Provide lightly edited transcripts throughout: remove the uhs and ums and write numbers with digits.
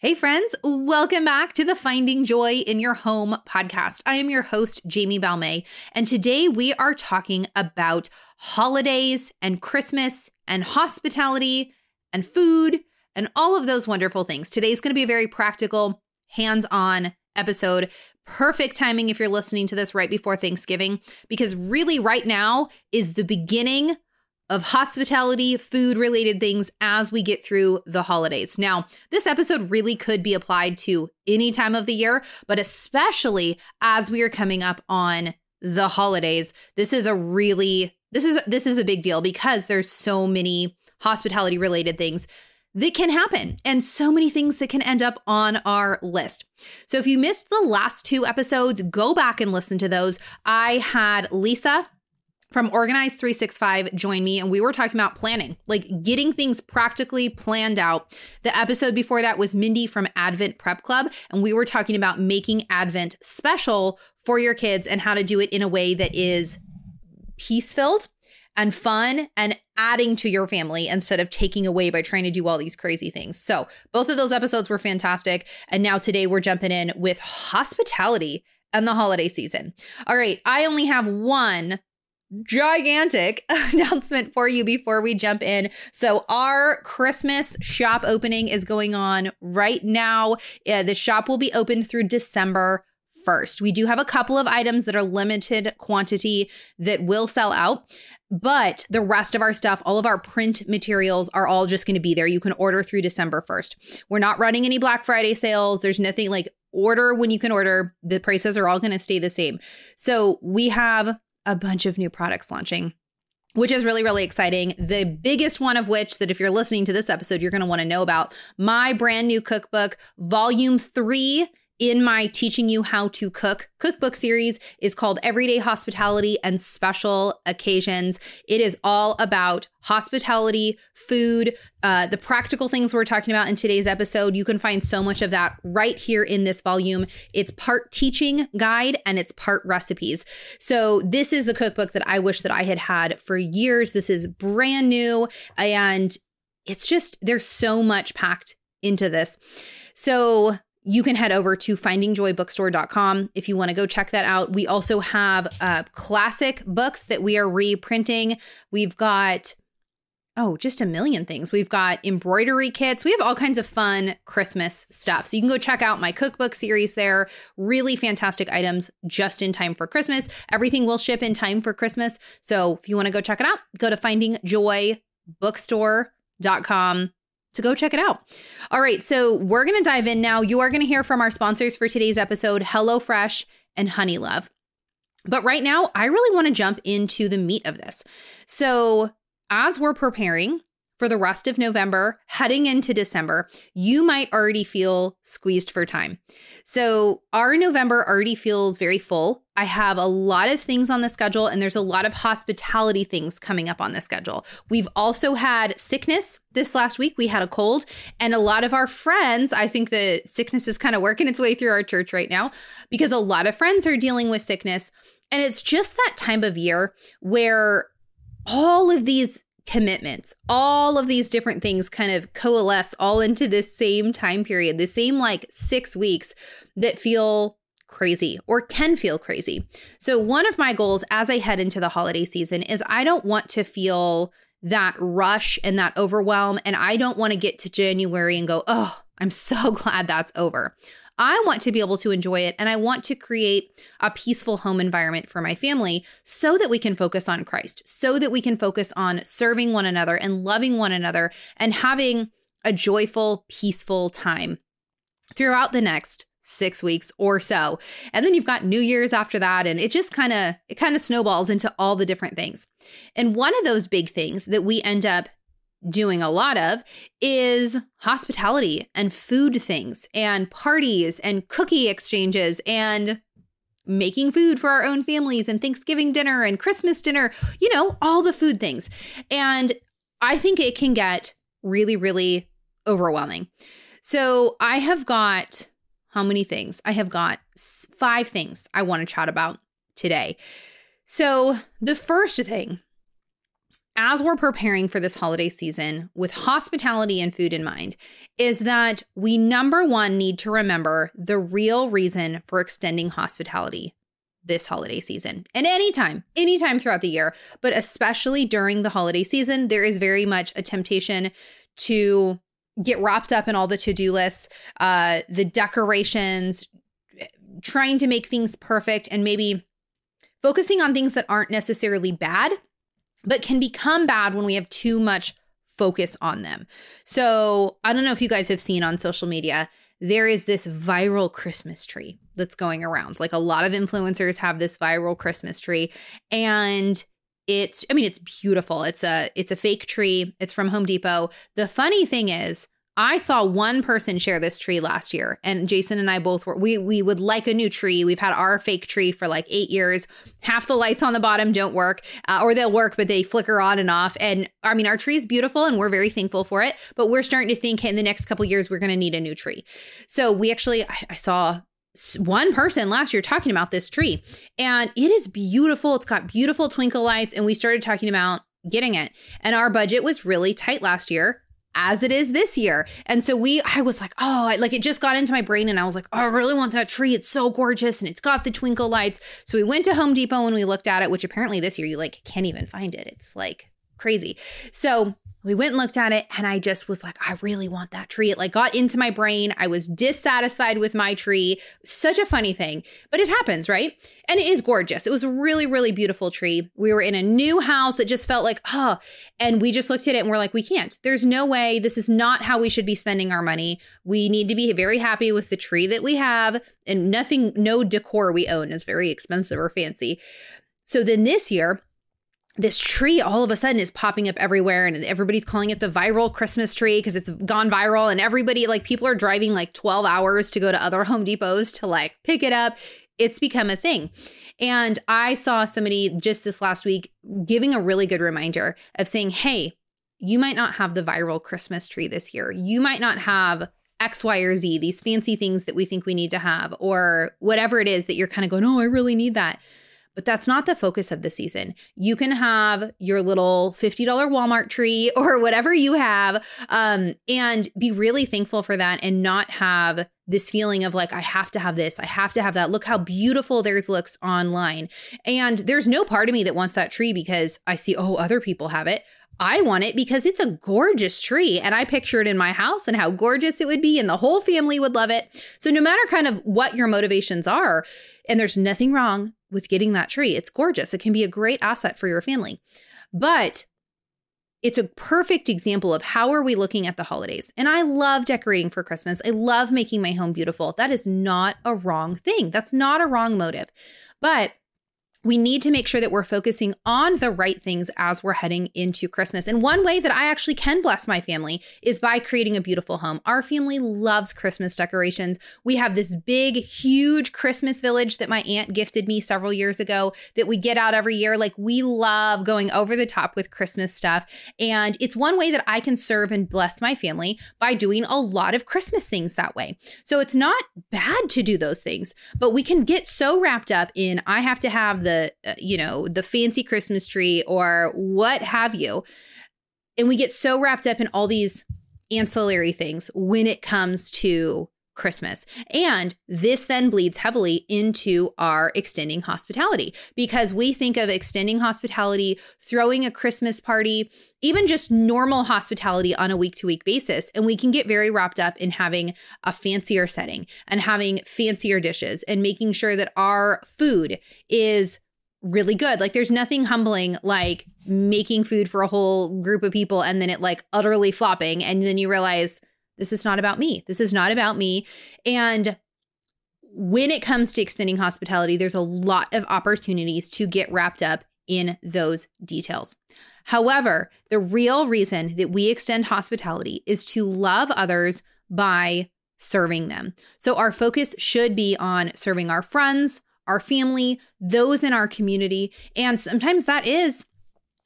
Hey friends, welcome back to the Finding Joy in Your Home podcast. I am your host, Jami, and today we are talking about holidays and Christmas and hospitality and food and all of those wonderful things. Today's going to be a very practical, hands-on episode. Perfect timing if you're listening to this right before Thanksgiving, because really right now is the beginning of hospitality, food-related things as we get through the holidays. Now, this episode really could be applied to any time of the year, but especially as we are coming up on the holidays, this is a big deal because there's so many hospitality-related things that can happen and so many things that can end up on our list. So if you missed the last two episodes, go back and listen to those. I had Lisa from Organize 365 join me, and we were talking about planning, like getting things practically planned out. The episode before that was Mindy from Advent Prep Club, and we were talking about making Advent special for your kids and how to do it in a way that is peace-filled and fun and adding to your family instead of taking away by trying to do all these crazy things. So both of those episodes were fantastic. And now today we're jumping in with hospitality and the holiday season. All right, I only have one gigantic announcement for you before we jump in. So our Christmas shop opening is going on right now. The shop will be open through December 1st. We do have a couple of items that are limited quantity that will sell out, but the rest of our stuff, all of our print materials are all just going to be there. You can order through December 1st. We're not running any Black Friday sales. There's nothing like order when you can order. The prices are all going to stay the same. So we have a bunch of new products launching, which is really, really exciting. The biggest one of which that if you're listening to this episode, you're going to want to know about, my brand new cookbook, volume 3 in my Teaching You How to Cook cookbook series is called Everyday Hospitality and Special Occasions. It is all about hospitality, food, the practical things we're talking about in today's episode. You can find so much of that right here in this volume. It's part teaching guide and it's part recipes. So this is the cookbook that I wish that I had for years. This is brand new and it's just, there's so much packed into this. So you can head over to findingjoybookstore.com if you want to go check that out. We also have classic books that we are reprinting. We've got, just a million things. We've got embroidery kits. We have all kinds of fun Christmas stuff. So you can go check out my cookbook series there. Really fantastic items just in time for Christmas. Everything will ship in time for Christmas. So if you want to go check it out, go to findingjoybookstore.com to go check it out. All right, so we're going to dive in now. You are going to hear from our sponsors for today's episode, HelloFresh and Honeylove. But right now, I really want to jump into the meat of this. So as we're preparing for the rest of November, heading into December, you might already feel squeezed for time. So our November already feels very full. I have a lot of things on the schedule, and there's a lot of hospitality things coming up on the schedule. We've also had sickness this last week. We had a cold, and a lot of our friends, I think the sickness is kind of working its way through our church right now because a lot of friends are dealing with sickness. And it's just that time of year where all of these commitments, all of these different things kind of coalesce all into this same time period, the same like 6 weeks that feel crazy or can feel crazy. So one of my goals as I head into the holiday season is I don't want to feel that rush and that overwhelm. And I don't want to get to January and go, oh, I'm so glad that's over. I want to be able to enjoy it, and I want to create a peaceful home environment for my family so that we can focus on Christ, so that we can focus on serving one another and loving one another and having a joyful, peaceful time throughout the next 6 weeks or so. And then you've got New Year's after that, and it just kind of snowballs into all the different things. And one of those big things that we end up doing a lot of is hospitality and food things and parties and cookie exchanges and making food for our own families and Thanksgiving dinner and Christmas dinner, all the food things. And I think it can get really, really overwhelming. So I have got how many things? I have got 5 things I want to chat about today. So the first thing, as we're preparing for this holiday season with hospitality and food in mind is that we, number one, need to remember the real reason for extending hospitality this holiday season and anytime throughout the year, but especially during the holiday season, there is very much a temptation to get wrapped up in all the to-do lists, the decorations, trying to make things perfect, and maybe focusing on things that aren't necessarily bad, but can become bad when we have too much focus on them. So I don't know if you guys have seen on social media, there is this viral Christmas tree that's going around. Like a lot of influencers have this viral Christmas tree, and it's beautiful. It's a fake tree. It's from Home Depot. The funny thing is, I saw one person share this tree last year, and Jason and I both we would like a new tree. We've had our fake tree for like 8 years. Half the lights on the bottom don't work, or they'll work, but they flicker on and off. And I mean, our tree is beautiful and we're very thankful for it, but we're starting to think, hey, in the next couple of years, we're going to need a new tree. So I saw one person last year talking about this tree, and it is beautiful. It's got beautiful twinkle lights, and we started talking about getting it. And our budget was really tight last year, as it is this year. And so I was like, it just got into my brain, and I was like, oh, I really want that tree. It's so gorgeous and it's got the twinkle lights. So we went to Home Depot and we looked at it, which apparently this year you like can't even find it. It's like crazy. So we went and looked at it, and I just was like, I really want that tree. It like got into my brain. I was dissatisfied with my tree. Such a funny thing, but it happens, right? And it is gorgeous. It was a really, really beautiful tree. We were in a new house. It just felt like, and we just looked at it and we're like, we can't. There's no way. This is not how we should be spending our money. We need to be very happy with the tree that we have, and no decor we own is very expensive or fancy. So then this year, this tree all of a sudden is popping up everywhere, and everybody's calling it the viral Christmas tree because it's gone viral, and everybody, like, people are driving like 12 hours to go to other Home Depots to like pick it up. It's become a thing. And I saw somebody just this last week giving a really good reminder of saying, hey, you might not have the viral Christmas tree this year. You might not have X, Y, or Z, these fancy things that we think we need to have, or whatever it is that you're kind of going, oh, I really need that. But that's not the focus of the season. You can have your little $50 Walmart tree or whatever you have, and be really thankful for that, and not have this feeling of like, I have to have this, I have to have that. Look how beautiful theirs looks online. And there's no part of me that wants that tree because I see, other people have it. I want it because it's a gorgeous tree, and I picture it in my house and how gorgeous it would be, and the whole family would love it. So no matter kind of what your motivations are, and there's nothing wrong with getting that tree. It's gorgeous. It can be a great asset for your family. But it's a perfect example of how are we looking at the holidays. And I love decorating for Christmas. I love making my home beautiful. That is not a wrong thing. That's not a wrong motive. But we need to make sure that we're focusing on the right things as we're heading into Christmas. And one way that I actually can bless my family is by creating a beautiful home. Our family loves Christmas decorations. We have this big, huge Christmas village that my aunt gifted me several years ago that we get out every year. Like, we love going over the top with Christmas stuff. And it's one way that I can serve and bless my family by doing a lot of Christmas things that way. So it's not bad to do those things, but we can get so wrapped up in, I have to have the fancy Christmas tree or what have you. And we get so wrapped up in all these ancillary things when it comes to Christmas. And this then bleeds heavily into our extending hospitality, because we think of extending hospitality, throwing a Christmas party, even just normal hospitality on a week-to-week basis. And we can get very wrapped up in having a fancier setting and having fancier dishes and making sure that our food is really good. Like, there's nothing humbling like making food for a whole group of people and then it like utterly flopping. And then you realize, this is not about me. This is not about me. And when it comes to extending hospitality, there's a lot of opportunities to get wrapped up in those details. However, the real reason that we extend hospitality is to love others by serving them. So our focus should be on serving our friends, our family, those in our community. And sometimes that is,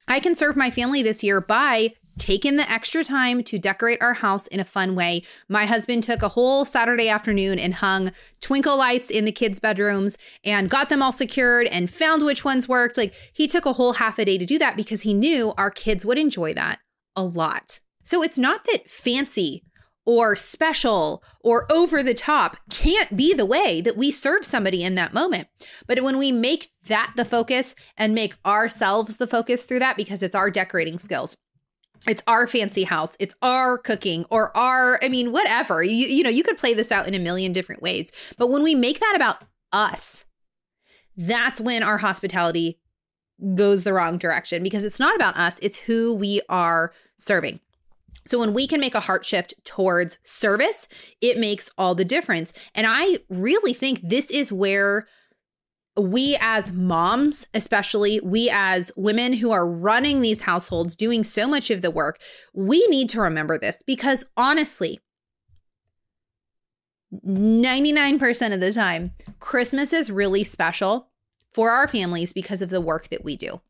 I can serve my family this year by taken the extra time to decorate our house in a fun way. My husband took a whole Saturday afternoon and hung twinkle lights in the kids' bedrooms and got them all secured and found which ones worked. Like, he took a whole half a day to do that because he knew our kids would enjoy that a lot. So it's not that fancy or special or over the top can't be the way that we serve somebody in that moment. But when we make that the focus and make ourselves the focus through that, because it's our decorating skills, it's our fancy house, it's our cooking, or our, whatever. You could play this out in a million different ways. But when we make that about us, that's when our hospitality goes the wrong direction, because it's not about us, it's who we are serving. So when we can make a heart shift towards service, it makes all the difference. And I really think this is where we as moms, especially we as women who are running these households, doing so much of the work, we need to remember this, because honestly, 99% of the time, Christmas is really special for our families because of the work that we do.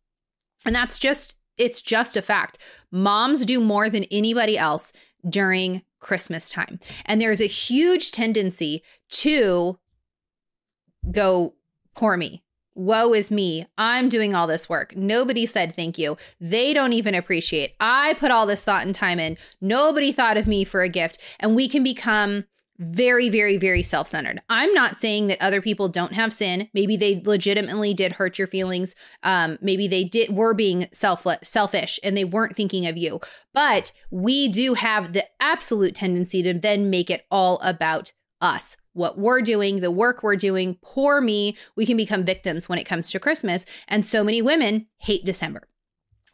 And it's just a fact. Moms do more than anybody else during Christmas time. And there's a huge tendency to go, poor me. Woe is me. I'm doing all this work. Nobody said thank you. They don't even appreciate. I put all this thought and time in. Nobody thought of me for a gift. And we can become very, very, very self-centered. I'm not saying that other people don't have sin. Maybe they legitimately did hurt your feelings. Maybe they were being selfish and they weren't thinking of you. But we do have the absolute tendency to then make it all about us. What we're doing, the work we're doing, poor me. We can become victims when it comes to Christmas. And so many women hate December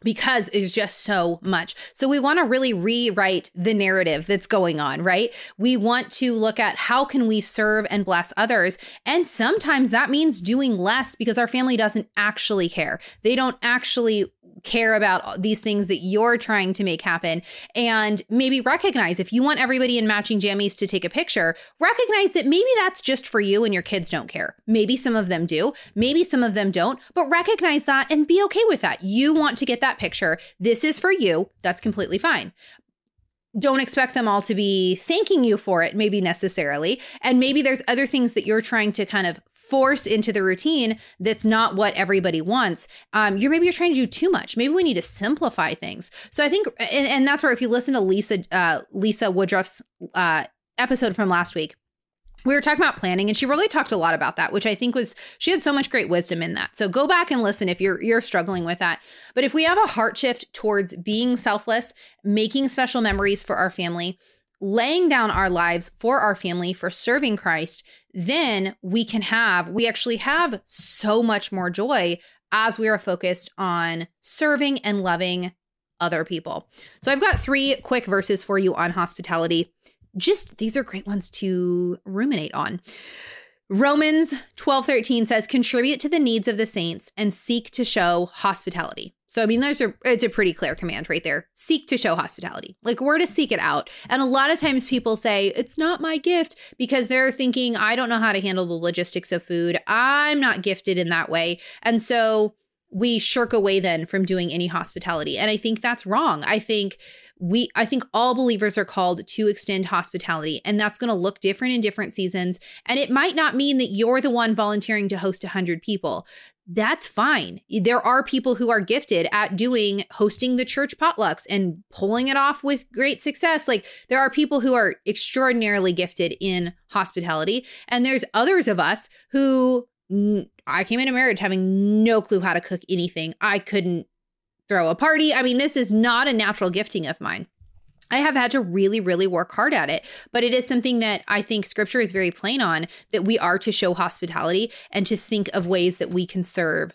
because it's just so much. So we want to really rewrite the narrative that's going on, right? We want to look at how can we serve and bless others. And sometimes that means doing less because our family doesn't actually care. They don't actually care about these things that you're trying to make happen. And maybe recognize, if you want everybody in matching jammies to take a picture, recognize that maybe that's just for you and your kids don't care. Maybe some of them do, maybe some of them don't, but recognize that and be okay with that. You want to get that picture. This is for you. That's completely fine. Don't expect them all to be thanking you for it, maybe necessarily. And maybe there's other things that you're trying to kind of force into the routine that's not what everybody wants. Maybe you're trying to do too much. Maybe we need to simplify things. So I think, and that's where if you listen to Lisa Woodruff's episode from last week, we were talking about planning, and she really talked a lot about that, which I think she had so much great wisdom in that. So go back and listen if you're struggling with that. But if we have a heart shift towards being selfless, making special memories for our family, laying down our lives for our family, for serving Christ, then we actually have so much more joy as we are focused on serving and loving other people. So I've got 3 quick verses for you on hospitality. These are great ones to ruminate on. Romans 12:13 says, contribute to the needs of the saints and seek to show hospitality. So, it's a pretty clear command right there. Seek to show hospitality. Like, we're to seek it out. And a lot of times people say, it's not my gift, because they're thinking, I don't know how to handle the logistics of food. I'm not gifted in that way. And so we shirk away then from doing any hospitality. And I think that's wrong. I think all believers are called to extend hospitality, and that's going to look different in different seasons. And it might not mean that you're the one volunteering to host 100 people. That's fine. There are people who are gifted at hosting the church potlucks and pulling it off with great success. Like, there are people who are extraordinarily gifted in hospitality. And there's others of us who, I came into marriage having no clue how to cook anything. I couldn't throw a party. This is not a natural gifting of mine. I have had to really, really work hard at it, but it is something that I think scripture is very plain on, that we are to show hospitality and to think of ways that we can serve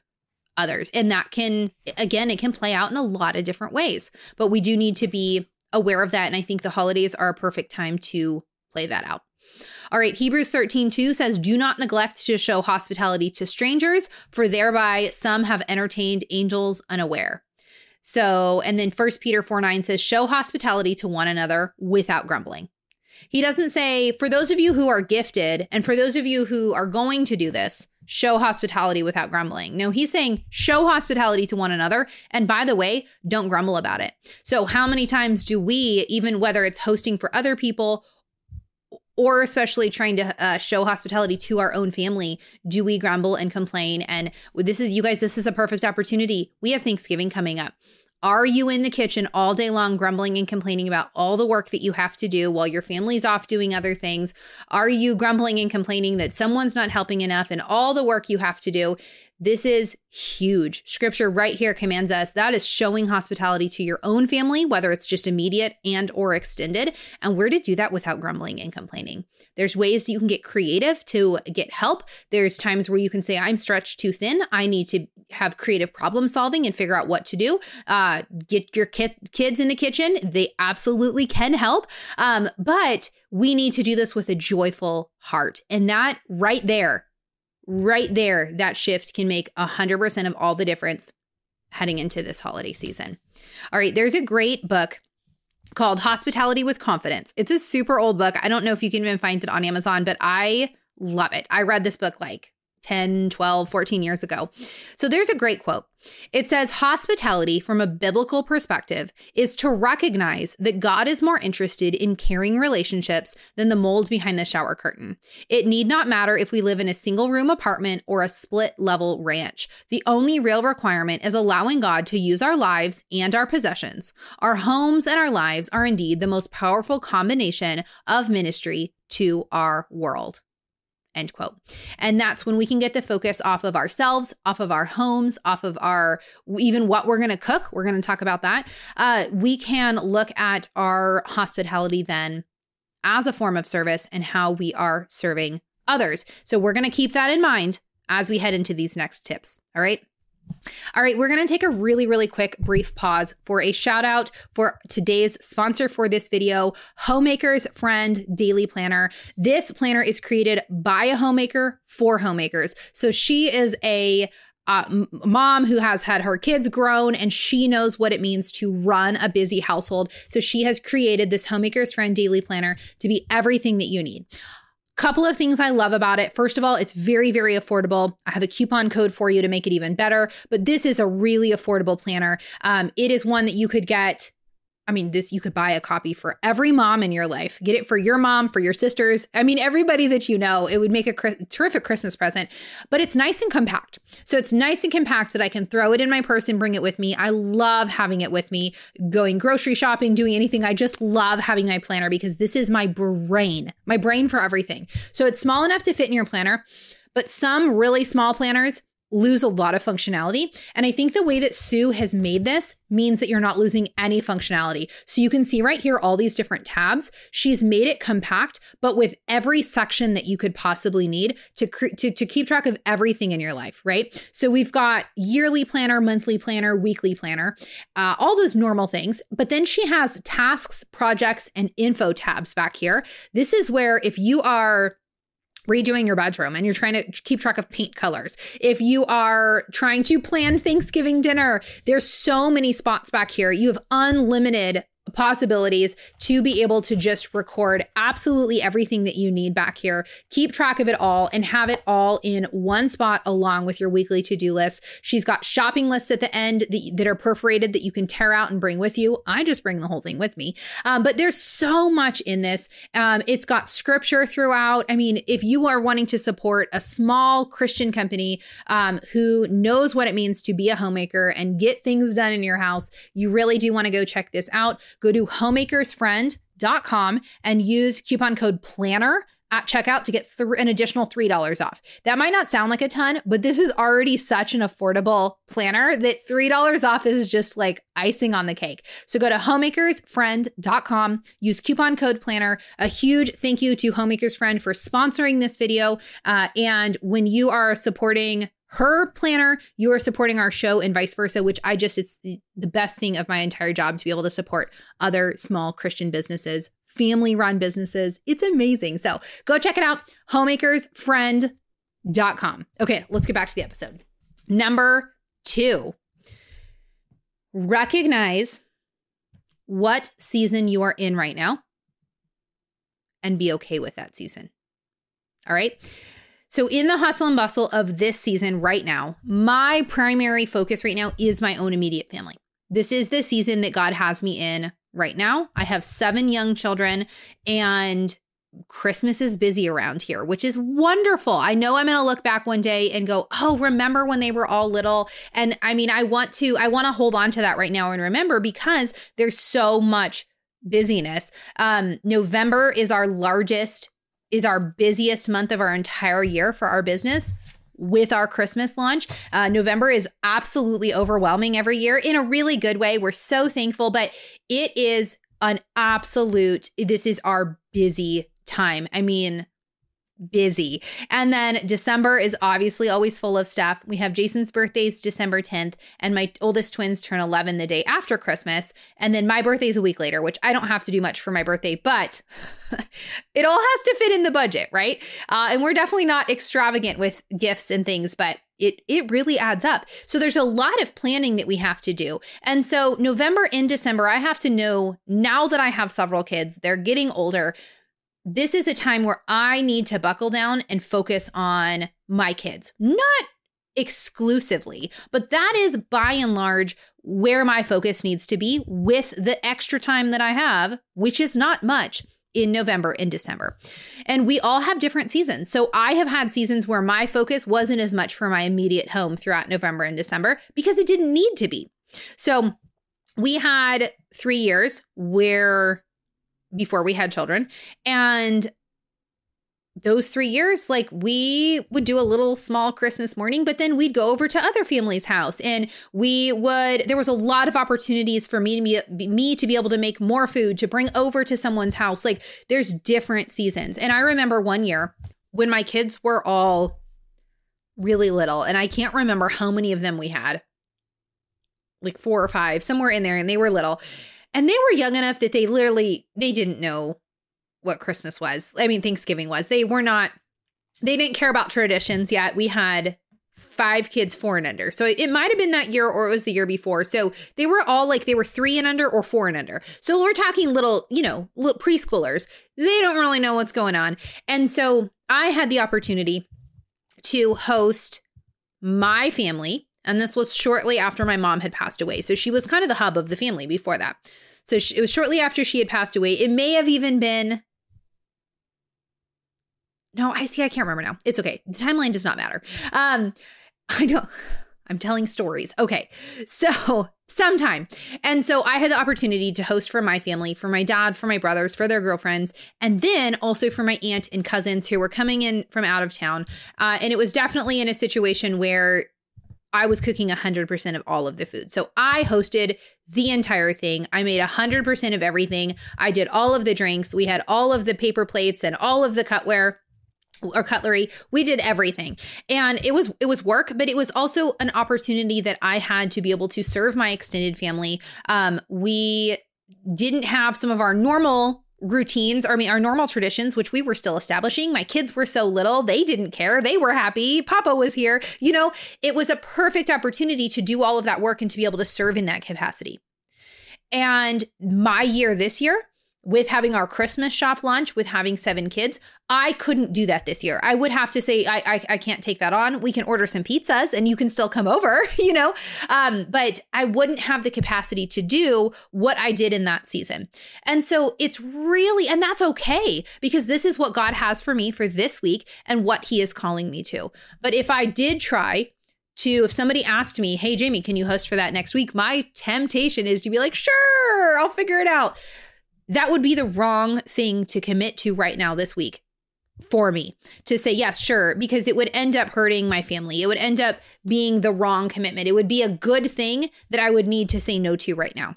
others. And that it can play out in a lot of different ways, but we do need to be aware of that. And I think the holidays are a perfect time to play that out. All right, Hebrews 13:2 says, do not neglect to show hospitality to strangers, for thereby some have entertained angels unaware. So, and then 1 Peter 4:9 says, show hospitality to one another without grumbling. He doesn't say, for those of you who are gifted and for those of you who are going to do this, show hospitality without grumbling. No, he's saying show hospitality to one another. And by the way, don't grumble about it. So how many times do we, even whether it's hosting for other people or especially trying to show hospitality to our own family, do we grumble and complain? And this is, you guys, this is a perfect opportunity. We have Thanksgiving coming up. Are you in the kitchen all day long grumbling and complaining about all the work that you have to do while your family's off doing other things? Are you grumbling and complaining that someone's not helping enough and all the work you have to do? This is huge. Scripture right here commands us. That is showing hospitality to your own family, whether it's just immediate and or extended. And we're to do that without grumbling and complaining. There's ways you can get creative to get help. There's times where you can say, I'm stretched too thin. I need to have creative problem solving and figure out what to do. Get your kids in the kitchen. They absolutely can help. But we need to do this with a joyful heart. And that right there, that shift can make 100% of all the difference heading into this holiday season. All right, there's a great book called Hospitality with Confidence. It's a super old book. I don't know if you can even find it on Amazon, but I love it. I read this book like 10, 12, 14 years ago. So there's a great quote. It says, hospitality from a biblical perspective is to recognize that God is more interested in caring relationships than the mold behind the shower curtain. It need not matter if we live in a single room apartment or a split level ranch. The only real requirement is allowing God to use our lives and our possessions. Our homes and our lives are indeed the most powerful combination of ministry to our world. End quote. And that's when we can get the focus off of ourselves, off of our homes, off of our, even what we're going to cook. We're going to talk about that. We can look at our hospitality then as a form of service and how we are serving others. So we're going to keep that in mind as we head into these next tips. All right. All right, we're going to take a really, really quick brief pause for a shout out for today's sponsor for this video, Homemaker's Friend Daily Planner. This planner is created by a homemaker for homemakers. So she is a mom who has had her kids grown and she knows what it means to run a busy household. So she has created this Homemaker's Friend Daily Planner to be everything that you need. Couple of things I love about it. First of all, it's very, very affordable. I have a coupon code for you to make it even better, but this is a really affordable planner. It is one that you could get. You could buy a copy for every mom in your life. Get it for your mom, for your sisters. Everybody that you know. It would make a terrific Christmas present, but it's nice and compact. So it's nice and compact that I can throw it in my purse and bring it with me. I love having it with me, going grocery shopping, doing anything. I just love having my planner because this is my brain for everything. So it's small enough to fit in your planner, but some really small planners lose a lot of functionality. And I think the way that Sue has made this means that you're not losing any functionality. So you can see right here, all these different tabs. She's made it compact, but with every section that you could possibly need to keep track of everything in your life, right? So we've got yearly planner, monthly planner, weekly planner, all those normal things. But then she has tasks, projects, and info tabs back here. This is where if you are redoing your bedroom and you're trying to keep track of paint colors, if you are trying to plan Thanksgiving dinner, there's so many spots back here. You have unlimited possibilities to be able to just record absolutely everything that you need back here, keep track of it all, and have it all in one spot along with your weekly to-do list. She's got shopping lists at the end that are perforated that you can tear out and bring with you. I just bring the whole thing with me. But there's so much in this. It's got scripture throughout. If you are wanting to support a small Christian company who knows what it means to be a homemaker and get things done in your house, you really do want to go check this out. Go to homemakersfriend.com and use coupon code PLANNER at checkout to get an additional $3 off. That might not sound like a ton, but this is already such an affordable planner that $3 off is just like icing on the cake. So go to homemakersfriend.com, use coupon code PLANNER. A huge thank you to Homemakers Friend for sponsoring this video. And when you are supporting her planner, you are supporting our show and vice versa, which it's the best thing of my entire job to be able to support other small Christian businesses, family-run businesses. It's amazing. So go check it out, homemakersfriend.com. Okay, let's get back to the episode. Number 2, recognize what season you are in right now and be okay with that season. All right. So in the hustle and bustle of this season right now, my primary focus right now is my own immediate family. This is the season that God has me in right now. I have 7 young children, and Christmas is busy around here, which is wonderful. I know I'm going to look back one day and go, oh, remember when they were all little? And I mean, I want to hold on to that right now and remember, because there's so much busyness. November is our busiest month of our entire year for our business with our Christmas launch. November is absolutely overwhelming every year in a really good way. We're so thankful, but it is this is our busy time. I mean, busy. And then December is obviously always full of stuff. We have Jason's birthday's December 10th, and my oldest twins turn 11 the day after Christmas. And then my birthday's a week later, which I don't have to do much for my birthday, but it all has to fit in the budget, right? And we're definitely not extravagant with gifts and things, but it really adds up. So there's a lot of planning that we have to do. And so November and December, I have to know, now that I have several kids, they're getting older, this is a time where I need to buckle down and focus on my kids. Not exclusively, but that is by and large where my focus needs to be, with the extra time that I have, which is not much, in November and December. And we all have different seasons. So I have had seasons where my focus wasn't as much for my immediate home throughout November and December because it didn't need to be. So we had 3 years before we had children, and those 3 years, like, we would do a little small Christmas morning, but then we'd go over to other family's house, and there was a lot of opportunities for me to be able to make more food, to bring over to someone's house. Like, there's different seasons. And I remember one year when my kids were all really little, and I can't remember how many of them we had, like 4 or 5, somewhere in there, and they were little. And they were young enough that they didn't know what Christmas was. I mean, Thanksgiving was. They didn't care about traditions yet. We had 5 kids, 4 and under. So it might have been that year, or it was the year before. So they were all they were 3 and under or 4 and under. So we're talking little preschoolers. They don't really know what's going on. And so I had the opportunity to host my family. And this was shortly after my mom had passed away. So she was kind of the hub of the family before that. So it was shortly after she had passed away. It may have even been, no, I can't remember now. It's okay. The timeline does not matter. I'm telling stories. Okay. So sometime. And so I had the opportunity to host for my family, for my dad, for my brothers, for their girlfriends, and then also for my aunt and cousins who were coming in from out of town. And it was definitely in a situation where I was cooking 100% of all of the food. So I hosted the entire thing. I made 100% of everything. I did all of the drinks. We had all of the paper plates and all of the cutlery. We did everything. And it was work, but it was also an opportunity that I had to be able to serve my extended family. We didn't have some of our normal routines, our normal traditions, which we were still establishing. My kids were so little, they didn't care. They were happy. Papa was here. It was a perfect opportunity to do all of that work and to be able to serve in that capacity. And my year this year, with having our Christmas shop launch, with having 7 kids, I couldn't do that this year. I would have to say, I can't take that on. We can order some pizzas and you can still come over, but I wouldn't have the capacity to do what I did in that season. And so and that's okay, because this is what God has for me for this week and what he is calling me to. But if I did try if somebody asked me, hey, Jami, can you host for that next week? My temptation is to be like, sure, I'll figure it out. That would be the wrong thing to commit to right now this week for me, to say, yes, sure, because it would end up hurting my family. It would end up being the wrong commitment. It would be a good thing that I would need to say no to right now.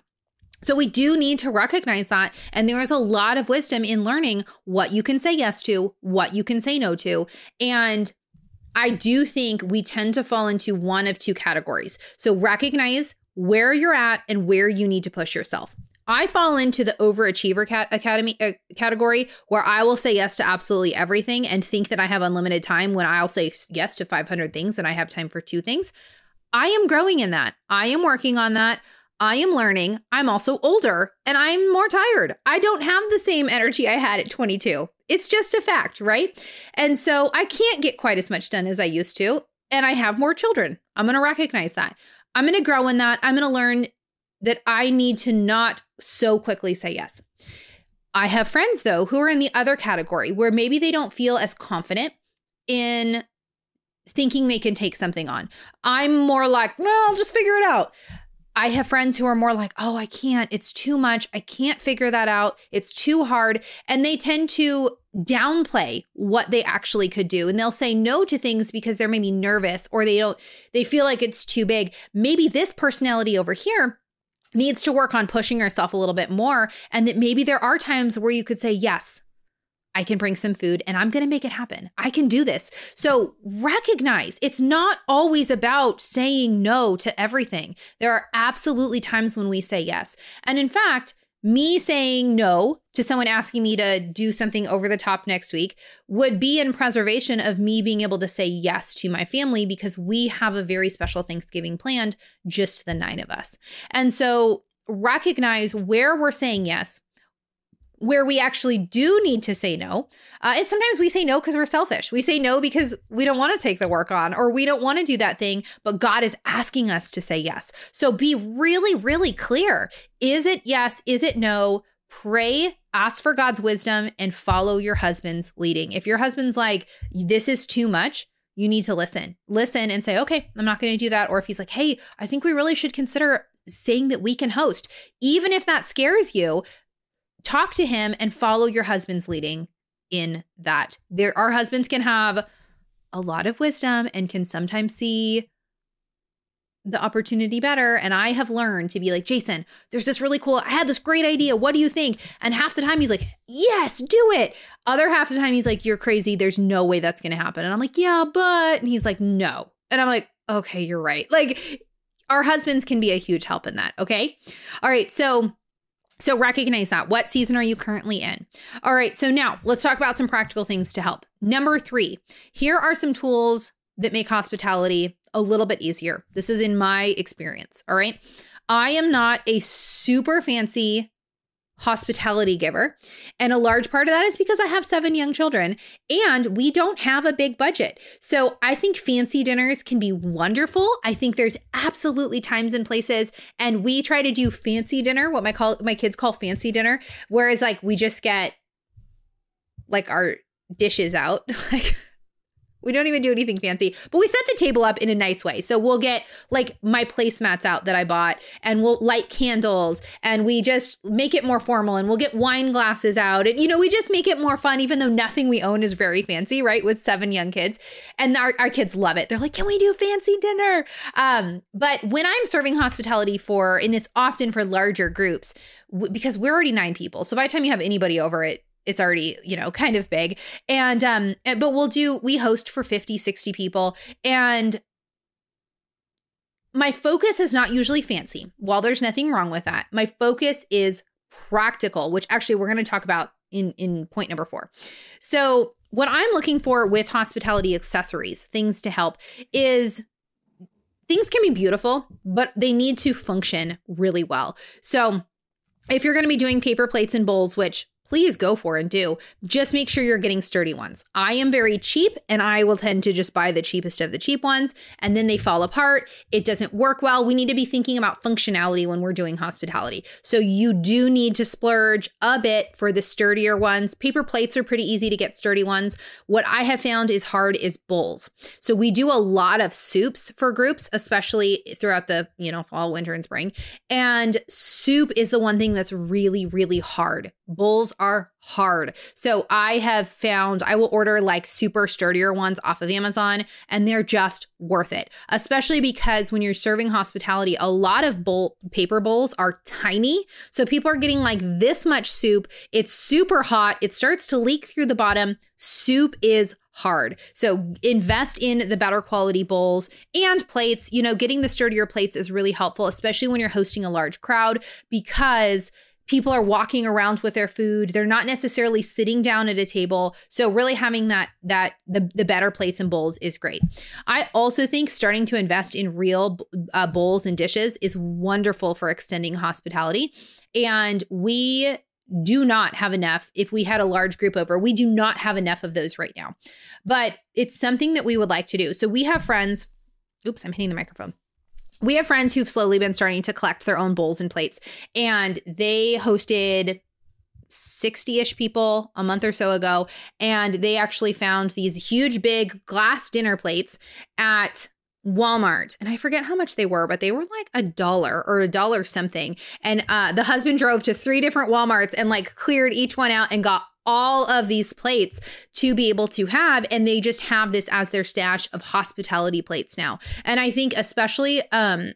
So we do need to recognize that. And there is a lot of wisdom in learning what you can say yes to, what you can say no to. And I do think we tend to fall into one of 2 categories. So recognize where you're at and where you need to push yourself. I fall into the overachiever category, where I will say yes to absolutely everything and think that I have unlimited time, when I'll say yes to 500 things and I have time for 2 things. I am growing in that. I am working on that. I am learning. I'm also older and I'm more tired. I don't have the same energy I had at 22. It's just a fact, right? And so I can't get quite as much done as I used to. And I have more children. I'm going to recognize that. I'm going to grow in that. I'm going to learn that I need to not so quickly say yes. I have friends, though, who are in the other category where maybe they don't feel as confident in thinking they can take something on. I'm more like, well, I'll just figure it out. I have friends who are more like, oh, I can't. It's too much. I can't figure that out. It's too hard. And they tend to downplay what they actually could do. And they'll say no to things because they're maybe nervous or they feel like it's too big. Maybe this personality over here needs to work on pushing herself a little bit more. And that maybe there are times where you could say, yes, I can bring some food and I'm going to make it happen. I can do this. So recognize it's not always about saying no to everything. There are absolutely times when we say yes. And in fact, me saying no to someone asking me to do something over the top next week would be in preservation of me being able to say yes to my family because we have a very special Thanksgiving planned, just the 9 of us. And so recognize where we're saying yes, where we actually do need to say no. And sometimes we say no because we're selfish. We say no because we don't want to take the work on or we don't want to do that thing, but God is asking us to say yes. So be really, really clear. Is it yes? Is it no? Pray, ask for God's wisdom, and follow your husband's leading. If your husband's like, this is too much, you need to listen. Listen and say, okay, I'm not going to do that. Or if he's like, hey, I think we really should consider saying that we can host. Even if that scares you, talk to him and follow your husband's leading in that. Our husbands can have a lot of wisdom and can sometimes see the opportunity better. And I have learned to be like, Jason, there's this really cool, I had this great idea. What do you think? And half the time he's like, yes, do it. Other half the time he's like, you're crazy. There's no way that's going to happen. And I'm like, yeah, but, and he's like, no. And I'm like, okay, you're right. Like our husbands can be a huge help in that. Okay. All right. So recognize that. What season are you currently in? All right. So now let's talk about some practical things to help. Number 3, here are some tools that make hospitality a little bit easier. This is in my experience. All right. I am not a super fancy hospitality giver. And a large part of that is because I have 7 young children and we don't have a big budget. So I think fancy dinners can be wonderful. I think there's absolutely times and places, and we try to do fancy dinner, what my kids call fancy dinner, whereas like we just get like our dishes out, like we don't even do anything fancy, but we set the table up in a nice way. So we'll get like my placemats out that I bought and we'll light candles and we just make it more formal and we'll get wine glasses out. And, we just make it more fun, even though nothing we own is very fancy, right? With 7 young kids. And our kids love it. They're like, can we do fancy dinner? But when I'm serving hospitality and it's often for larger groups, because we're already 9 people. So by the time you have anybody over it's already, kind of big. And, but we host for 50, 60 people. And my focus is not usually fancy. While there's nothing wrong with that, my focus is practical, which actually we're going to talk about in point number 4. So what I'm looking for with hospitality accessories, things to help, is things can be beautiful, but they need to function really well. So if you're going to be doing paper plates and bowls, which please go for and do, just make sure you're getting sturdy ones. I am very cheap and I will tend to just buy the cheapest of the cheap ones and then they fall apart. It doesn't work well. We need to be thinking about functionality when we're doing hospitality. So you do need to splurge a bit for the sturdier ones. Paper plates are pretty easy to get sturdy ones. What I have found is hard is bowls. So we do a lot of soups for groups, especially throughout the, fall, winter, and spring. And soup is the one thing that's really, really hard. Bowls are hard. So I have found I will order like super sturdier ones off of Amazon and they're just worth it, especially because when you're serving hospitality, a lot of paper bowls are tiny. So people are getting like this much soup. It's super hot. It starts to leak through the bottom. Soup is hard. So invest in the better quality bowls and plates. Getting the sturdier plates is really helpful, especially when you're hosting a large crowd, because people are walking around with their food. They're not necessarily sitting down at a table. So really having the better plates and bowls is great. I also think starting to invest in real bowls and dishes is wonderful for extending hospitality. And we do not have enough. If we had a large group over, we do not have enough of those right now. But it's something that we would like to do. So we have friends. Oops, I'm hitting the microphone. We have friends who've slowly been starting to collect their own bowls and plates. And they hosted 60-ish people a month or so ago. And they actually found these huge, big glass dinner plates at Walmart. And I forget how much they were, but they were like $1 or $1 something. And the husband drove to 3 different Walmarts and like cleared each one out and got all of these plates to be able to have. And they just have this as their stash of hospitality plates now. And I think especially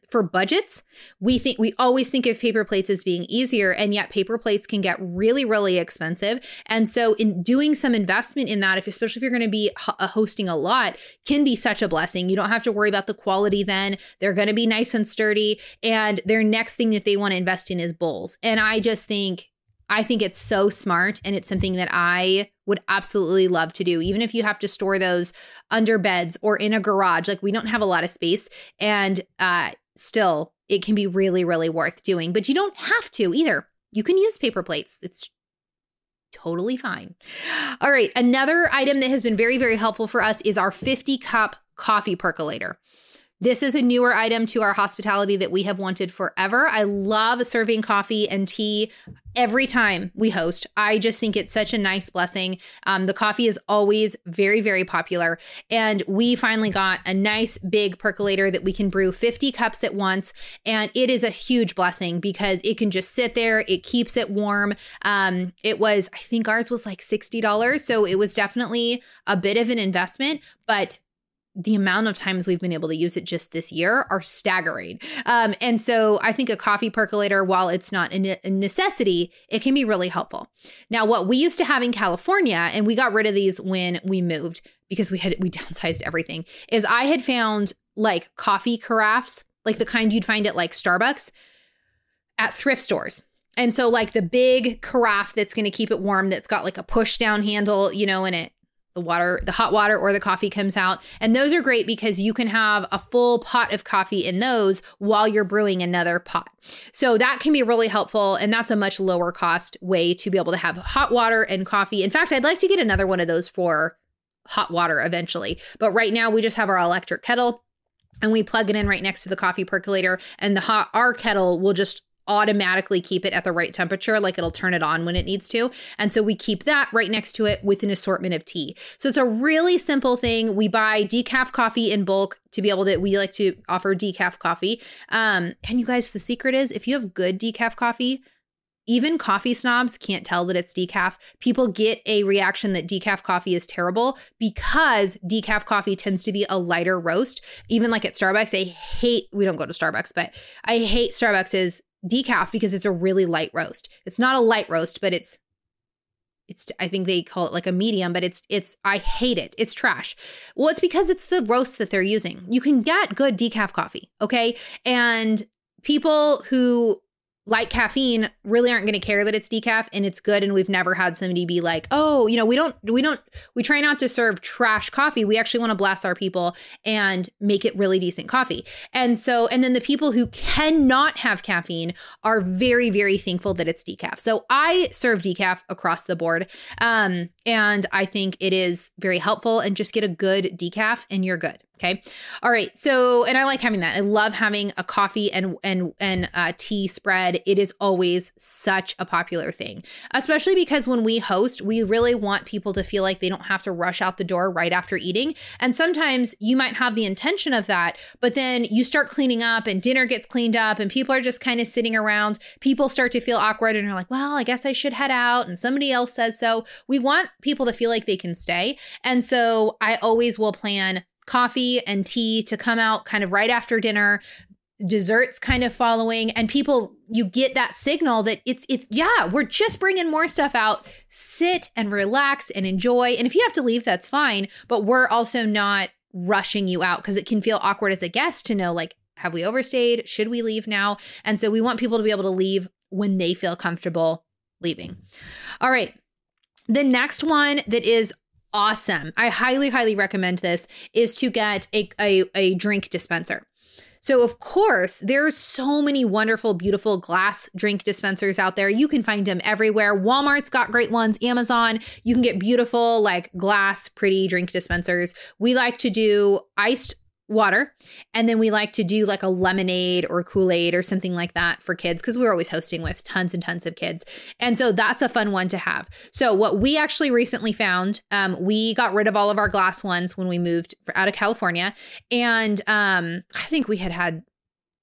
for budgets, we always think of paper plates as being easier, and yet paper plates can get really, really expensive. And so in doing some investment in that, especially if you're going to be hosting a lot, can be such a blessing. You don't have to worry about the quality then. They're going to be nice and sturdy. And their next thing that they want to invest in is bowls. And I think it's so smart, and it's something that I would absolutely love to do, even if you have to store those under beds or in a garage. Like, we don't have a lot of space, and still it can be really, really worth doing. But you don't have to either. You can use paper plates. It's totally fine. All right. Another item that has been very, very helpful for us is our 50-cup coffee percolator. This is a newer item to our hospitality that we have wanted forever. I love serving coffee and tea every time we host. I just think it's such a nice blessing. The coffee is always very, very popular. And we finally got a nice big percolator that we can brew 50 cups at once. And it is a huge blessing because it can just sit there. It keeps it warm. I think ours was like $60. So it was definitely a bit of an investment, but the amount of times we've been able to use it just this year are staggering. And so I think a coffee percolator, while it's not a necessity, it can be really helpful. Now, what we used to have in California, and we got rid of these when we moved because we downsized everything, is I had found like coffee carafes, like the kind you'd find at like Starbucks, at thrift stores. And so like the big carafe that's going to keep it warm, that's got like a push down handle, in it. The hot water or the coffee comes out. And those are great because you can have a full pot of coffee in those while you're brewing another pot. So that can be really helpful. And that's a much lower cost way to be able to have hot water and coffee. In fact, I'd like to get another one of those for hot water eventually. But right now we just have our electric kettle and we plug it in right next to the coffee percolator, and our kettle will just automatically keep it at the right temperature, like it'll turn it on when it needs to. And so we keep that right next to it with an assortment of tea. So it's a really simple thing. We buy decaf coffee in bulk to be able to, we like to offer decaf coffee. And you guys, the secret is if you have good decaf coffee, even coffee snobs can't tell that it's decaf. People get a reaction that decaf coffee is terrible because decaf coffee tends to be a lighter roast. Even like at Starbucks, we don't go to Starbucks, but I hate Starbucks's decaf because it's a really light roast. It's not a light roast, but it's I think they call it like a medium, but I hate it. It's trash. Well, it's because it's the roast that they're using. You can get good decaf coffee, okay? And people who like caffeine really aren't going to care that it's decaf and it's good. And we've never had somebody be like, oh, we try not to serve trash coffee. We actually want to bless our people and make it really decent coffee. And then the people who cannot have caffeine are very, very thankful that it's decaf. So I serve decaf across the board. And I think it is very helpful, and just get a good decaf and you're good. Okay. All right. So, and I like having that. I love having a coffee and tea spread. It is always such a popular thing, especially because when we host, we really want people to feel like they don't have to rush out the door right after eating. And sometimes you might have the intention of that, but then you start cleaning up and dinner gets cleaned up and people are just kind of sitting around. People start to feel awkward and are like, well, I guess I should head out. And somebody else says so. We want people to feel like they can stay. And so I always will plan coffee and tea to come out kind of right after dinner, desserts kind of following, and people, you get that signal that we're just bringing more stuff out. Sit and relax and enjoy. And if you have to leave, that's fine. But we're also not rushing you out because it can feel awkward as a guest to know, like, have we overstayed? Should we leave now? And so we want people to be able to leave when they feel comfortable leaving. All right. The next one that is awesome, I highly, highly recommend this, is to get a drink dispenser. So of course, there's so many wonderful, beautiful glass drink dispensers out there. You can find them everywhere. Walmart's got great ones. Amazon, you can get beautiful like glass, pretty drink dispensers. We like to do iced water, and then we like to do like a lemonade or Kool-Aid or something like that for kids because we're always hosting with tons and tons of kids. And so that's a fun one to have. So what we actually recently found, we got rid of all of our glass ones when we moved out of California. And I think we had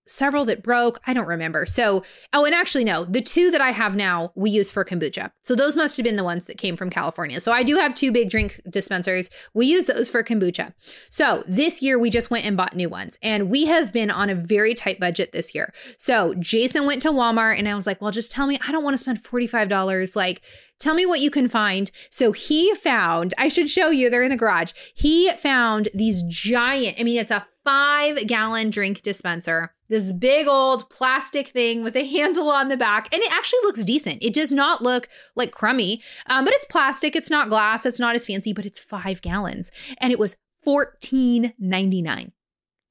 several that broke. I don't remember. So, and actually, no, the two that I have now, we use for kombucha. So those must have been the ones that came from California. So I do have 2 big drink dispensers. We use those for kombucha. So this year we just went and bought new ones, and we have been on a very tight budget this year. So Jason went to Walmart and I was like, well, just tell me, I don't want to spend $45. Like, tell me what you can find. So he found, I should show you, they're in the garage. He found these giant, it's a 5-gallon drink dispenser, this big old plastic thing with a handle on the back. And it actually looks decent. It does not look like crummy, but it's plastic. It's not glass. It's not as fancy, but it's 5 gallons. And it was $14.99.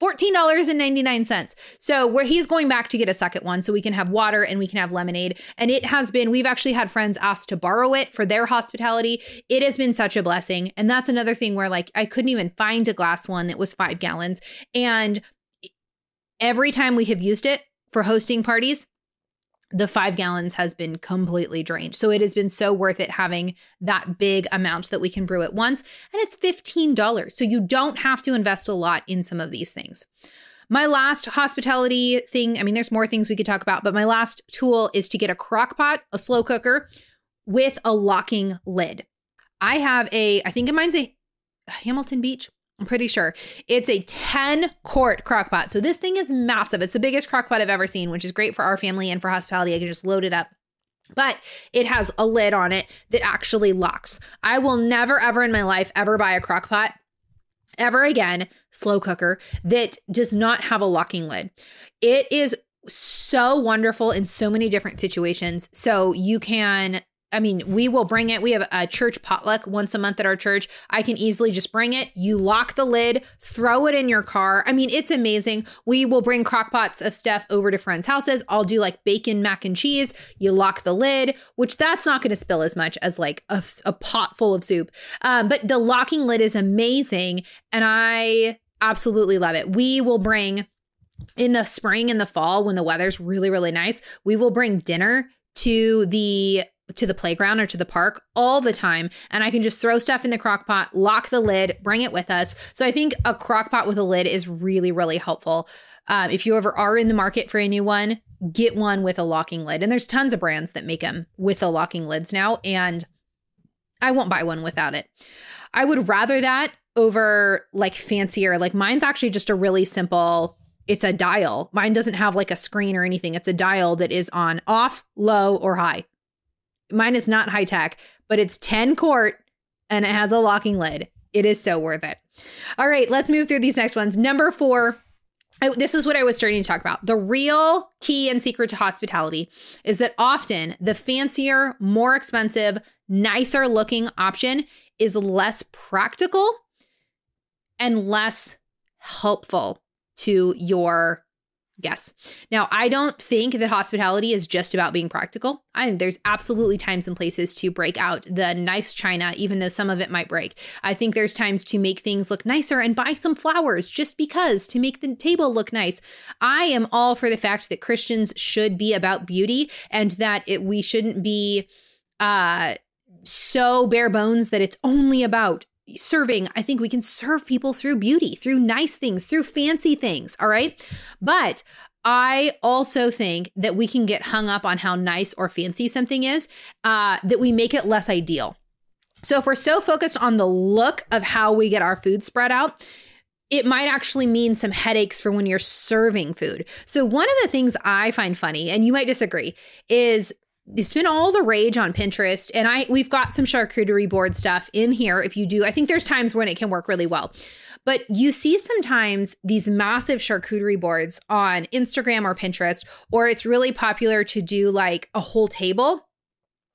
$14.99. So where he's going back to get a second one so we can have water and we can have lemonade. And it has been, we've actually had friends ask to borrow it for their hospitality. It has been such a blessing. And that's another thing where like I couldn't even find a glass one that was 5 gallons. And every time we have used it for hosting parties, the 5 gallons has been completely drained. So it has been so worth it having that big amount that we can brew at once. And it's $15. So you don't have to invest a lot in some of these things. My last hospitality thing, there's more things we could talk about, but my last tool is to get a crock pot, a slow cooker with a locking lid. I have I think mine's a Hamilton Beach. I'm pretty sure it's a 10-quart crock pot. So this thing is massive. It's the biggest crock pot I've ever seen, which is great for our family and for hospitality. I can just load it up. But it has a lid on it that actually locks. I will never, ever in my life ever buy a crock pot ever again, slow cooker, that does not have a locking lid. It is so wonderful in so many different situations. So you can, we will bring it. We have a church potluck once a month at our church. I can easily just bring it. You lock the lid, throw it in your car. It's amazing. We will bring crock pots of stuff over to friends' houses. I'll do like bacon, mac and cheese. You lock the lid, which that's not going to spill as much as like a pot full of soup. But the locking lid is amazing. And I absolutely love it. We will bring in the spring and the fall when the weather's really, really nice, we will bring dinner to the playground or to the park all the time. And I can just throw stuff in the crock pot, lock the lid, bring it with us. So I think a crock pot with a lid is really, really helpful. If you ever are in the market for a new one, get one with a locking lid. And there's tons of brands that make them with the locking lids now. And I won't buy one without it. I would rather that over like fancier, like mine's actually just a really simple, it's a dial. Mine doesn't have like a screen or anything. It's a dial that is on off, low, or high. Mine is not high tech, but it's 10 quart and it has a locking lid. It is so worth it. All right, let's move through these next ones. Number 4, this is what I was starting to talk about. The real key and secret to hospitality is that often the fancier, more expensive, nicer looking option is less practical and less helpful to your guests. Now, I don't think that hospitality is just about being practical. I think there's absolutely times and places to break out the nice china, even though some of it might break. I think there's times to make things look nicer and buy some flowers just because to make the table look nice. I am all for the fact that Christians should be about beauty and that we shouldn't be so bare bones that it's only about serving. I think we can serve people through beauty, through nice things, through fancy things. All right. But I also think that we can get hung up on how nice or fancy something is, that we make it less ideal. So if we're so focused on the look of how we get our food spread out, it might actually mean some headaches for when you're serving food. So one of the things I find funny, and you might disagree, is it's been all the rage on Pinterest, and we've got some charcuterie board stuff in here. If you do, I think there's times when it can work really well, but you see sometimes these massive charcuterie boards on Instagram or Pinterest, or it's really popular to do like a whole table.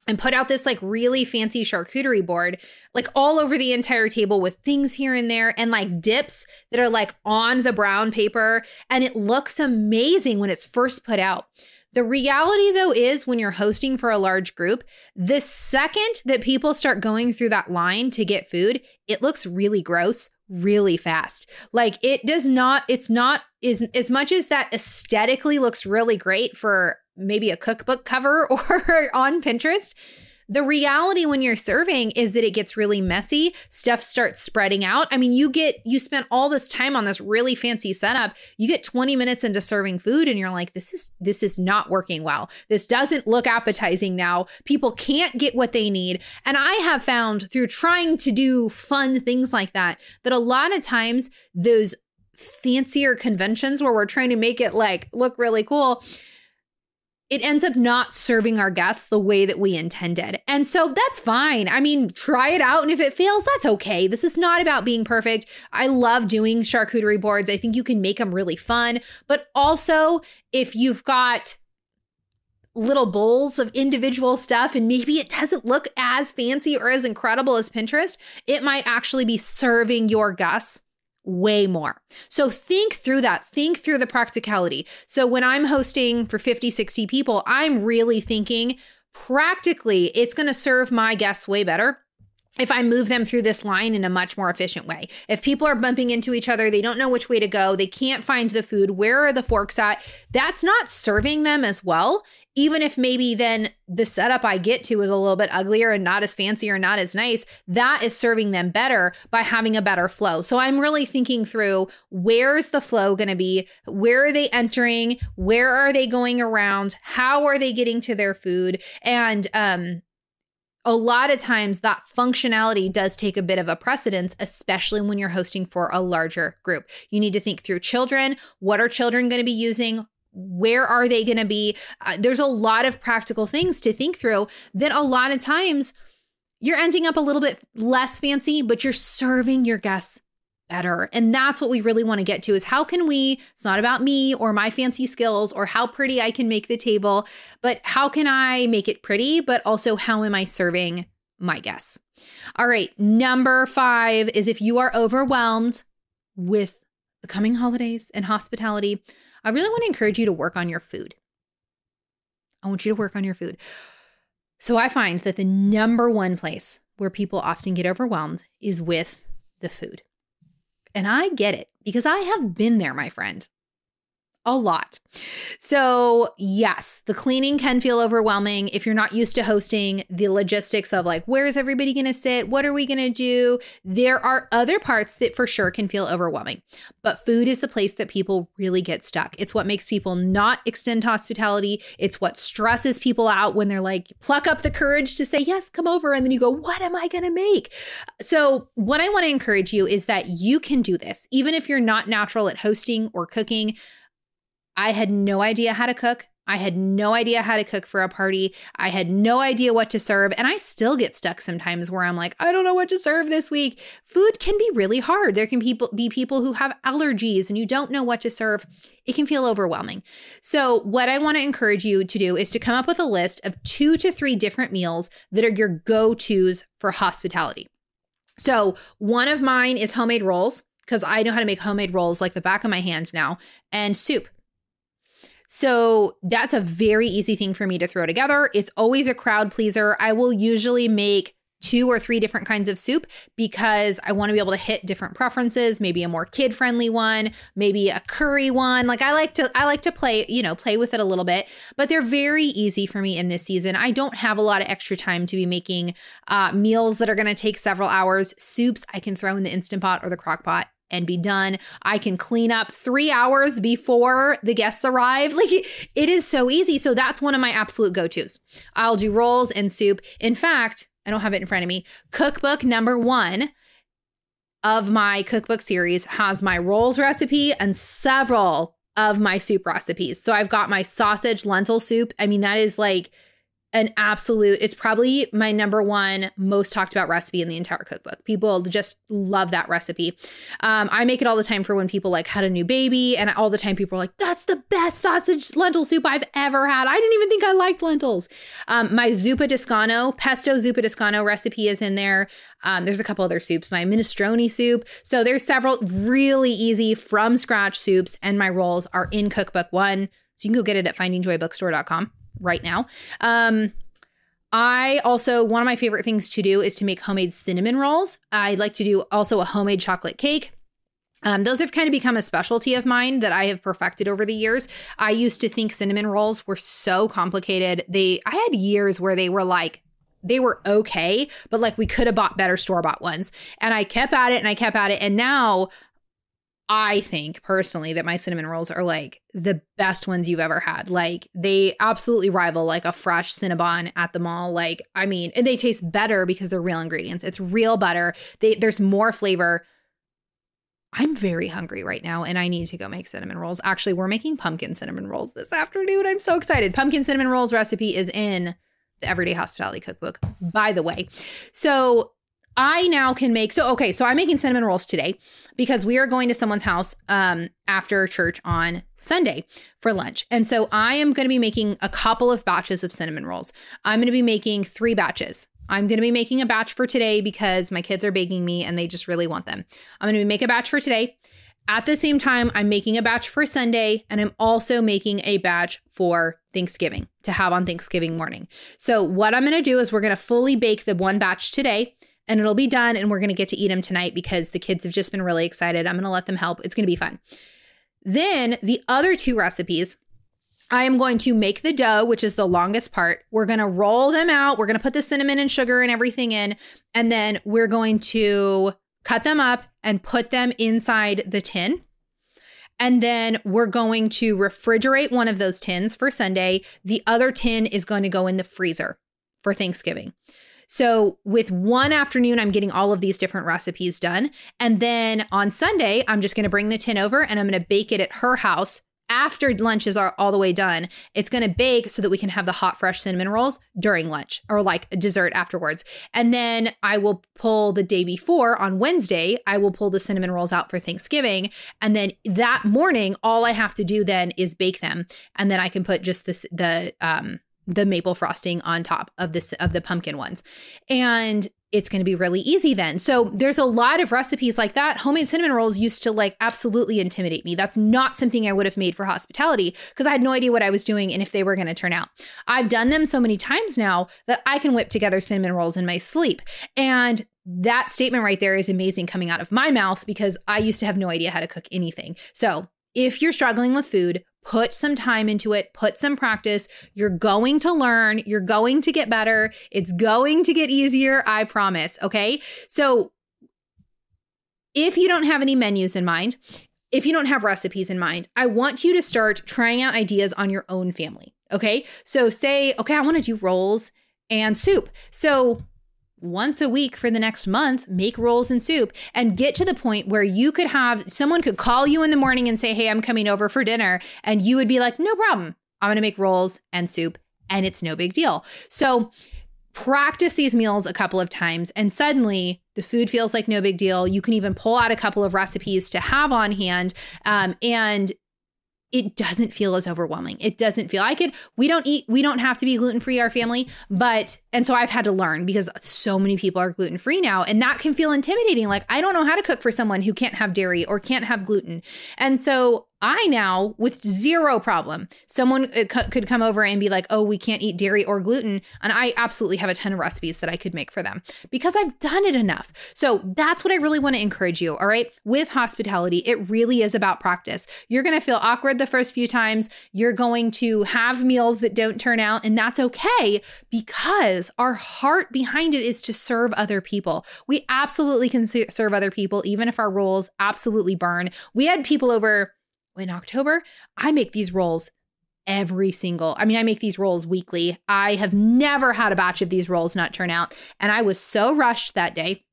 and put out this like really fancy charcuterie board, like all over the entire table with things here and there and like dips that are like on the brown paper. And it looks amazing when it's first put out. The reality, though, is when you're hosting for a large group, the second that people start going through that line to get food, it looks really gross really fast. Like it's not as much as that aesthetically looks really great for maybe a cookbook cover or on Pinterest. The reality when you're serving is that it gets really messy. Stuff starts spreading out. I mean, you spent all this time on this really fancy setup. You get 20 minutes into serving food and you're like, this is not working well. This doesn't look appetizing now. People can't get what they need. And I have found through trying to do fun things like that a lot of times those fancier conventions where we're trying to make it like look really cool, it ends up not serving our guests the way that we intended. And so that's fine. I mean, try it out. And if it fails, that's okay. This is not about being perfect. I love doing charcuterie boards. I think you can make them really fun. But also, if you've got little bowls of individual stuff and maybe it doesn't look as fancy or as incredible as Pinterest, it might actually be serving your guests way more. So think through that. Think through the practicality. So when I'm hosting for 50, 60 people, I'm really thinking practically it's going to serve my guests way better if I move them through this line in a much more efficient way. If people are bumping into each other, they don't know which way to go, they can't find the food, where are the forks at? That's not serving them as well. Even if maybe then the setup I get to is a little bit uglier and not as fancy or not as nice, that is serving them better by having a better flow. So I'm really thinking through, where's the flow going to be? Where are they entering? Where are they going around? How are they getting to their food? And a lot of times that functionality does take a bit of a precedence, especially when you're hosting for a larger group. You need to think through children. What are children going to be using? Where are they going to be? There's a lot of practical things to think through that a lot of times you're ending up a little bit less fancy, but you're serving your guests better. And that's what we really want to get to is how can we, it's not about me or my fancy skills or how pretty I can make the table, but how can I make it pretty, but also how am I serving my guests? All right. Number 5 is if you are overwhelmed with the coming holidays and hospitality, I really want to encourage you to work on your food. I want you to work on your food. So I find that the number one place where people often get overwhelmed is with the food. And I get it because I have been there, my friend. A lot. So yes, the cleaning can feel overwhelming if you're not used to hosting. The logistics of like, where is everybody going to sit? What are we going to do? There are other parts that for sure can feel overwhelming, but food is the place that people really get stuck. It's what makes people not extend hospitality. It's what stresses people out when they're like, pluck up the courage to say, yes, come over. And then you go, what am I going to make? So what I want to encourage you is that you can do this. Even if you're not natural at hosting or cooking. I had no idea how to cook. I had no idea how to cook for a party. I had no idea what to serve. And I still get stuck sometimes where I'm like, I don't know what to serve this week. Food can be really hard. There can be people who have allergies and you don't know what to serve. It can feel overwhelming. So what I want to encourage you to do is to come up with a list of 2 to 3 different meals that are your go-tos for hospitality. So one of mine is homemade rolls because I know how to make homemade rolls like the back of my hand now, and soup. So that's a very easy thing for me to throw together. It's always a crowd pleaser. I will usually make 2 or 3 different kinds of soup because I want to be able to hit different preferences, maybe a more kid-friendly one, maybe a curry one. Like I like to play with it a little bit, but they're very easy for me in this season. I don't have a lot of extra time to be making meals that are going to take several hours. Soups I can throw in the Instant Pot or the crock pot and be done. I can clean up 3 hours before the guests arrive. Like it is so easy. So that's one of my absolute go-tos. I'll do rolls and soup. In fact, I don't have it in front of me. Cookbook number 1 of my cookbook series has my rolls recipe and several of my soup recipes. So I've got my sausage lentil soup. I mean, that is like an absolute, it's probably my number one most talked about recipe in the entire cookbook. People just love that recipe. I make it all the time for when people like had a new baby, and all the time people are like, that's the best sausage lentil soup I've ever had. I didn't even think I liked lentils. My zuppa discano, pesto zuppa discano recipe is in there. There's a couple other soups, my minestrone soup. So there's several really easy from scratch soups, and my rolls are in cookbook 1. So you can go get it at findingjoybookstore.com right now. I also, one of my favorite things to do is to make homemade cinnamon rolls. I like to do also a homemade chocolate cake. Those have kind of become a specialty of mine that I have perfected over the years. I used to think cinnamon rolls were so complicated. I had years where they were okay, but like we could have bought better store-bought ones. And I kept at it and I kept at it. And now I think personally that my cinnamon rolls are like the best ones you've ever had. Like they absolutely rival like a fresh Cinnabon at the mall. Like, I mean, and they taste better because they're real ingredients. It's real butter. There's more flavor. I'm very hungry right now and I need to go make cinnamon rolls. Actually, we're making pumpkin cinnamon rolls this afternoon. I'm so excited. Pumpkin cinnamon rolls recipe is in the Everyday Hospitality Cookbook, by the way. So I now can make, so I'm making cinnamon rolls today because we are going to someone's house after church on Sunday for lunch. And so I am going to be making a couple of batches of cinnamon rolls. I'm going to be making 3 batches. I'm going to be making a batch for today because my kids are begging me and they just really want them. I'm going to make a batch for today. At the same time, I'm making a batch for Sunday, and I'm also making a batch for Thanksgiving to have on Thanksgiving morning. So what I'm going to do is we're going to fully bake the one batch today, and it'll be done, and we're going to get to eat them tonight because the kids have just been really excited. I'm going to let them help. It's going to be fun. Then the other 2 recipes, I am going to make the dough, which is the longest part. We're going to roll them out. We're going to put the cinnamon and sugar and everything in, and then we're going to cut them up and put them inside the tin. And then we're going to refrigerate one of those tins for Sunday. The other tin is going to go in the freezer for Thanksgiving. So with one afternoon, I'm getting all of these different recipes done. And then on Sunday, I'm just going to bring the tin over and I'm going to bake it at her house. After lunch is all the way done, it's going to bake so that we can have the hot, fresh cinnamon rolls during lunch or like a dessert afterwards. And then I will pull the day before on Wednesday, I will pull the cinnamon rolls out for Thanksgiving. And then that morning, all I have to do then is bake them. And then I can put just the maple frosting on top of the pumpkin ones. And it's going to be really easy then. So there's a lot of recipes like that. Homemade cinnamon rolls used to like absolutely intimidate me. That's not something I would have made for hospitality because I had no idea what I was doing and if they were going to turn out. I've done them so many times now that I can whip together cinnamon rolls in my sleep. And that statement right there is amazing coming out of my mouth because I used to have no idea how to cook anything. So if you're struggling with food, put some time into it, put some practice. You're going to learn, you're going to get better. It's going to get easier, I promise, okay? So if you don't have any menus in mind, if you don't have recipes in mind, I want you to start trying out ideas on your own family, okay? So say, okay, I want to do rolls and soup. So once a week for the next month, make rolls and soup and get to the point where you could have someone could call you in the morning and say, hey, I'm coming over for dinner. And you would be like, no problem. I'm going to make rolls and soup and it's no big deal. So practice these meals a couple of times and suddenly the food feels like no big deal. You can even pull out a couple of recipes to have on hand. And it doesn't feel as overwhelming. It doesn't feel like it. We don't have to be gluten-free, our family, and so I've had to learn because so many people are gluten-free now and that can feel intimidating. Like I don't know how to cook for someone who can't have dairy or can't have gluten. And so I now, with zero problem, someone could come over and be like, oh, we can't eat dairy or gluten. And I absolutely have a ton of recipes that I could make for them because I've done it enough. So that's what I really want to encourage you. All right. With hospitality, it really is about practice. You're going to feel awkward the first few times. You're going to have meals that don't turn out. And that's okay because our heart behind it is to serve other people. We absolutely can serve other people, even if our rolls absolutely burn. We had people over in October. I make these rolls I make these rolls weekly. I have never had a batch of these rolls not turn out. And I was so rushed that day.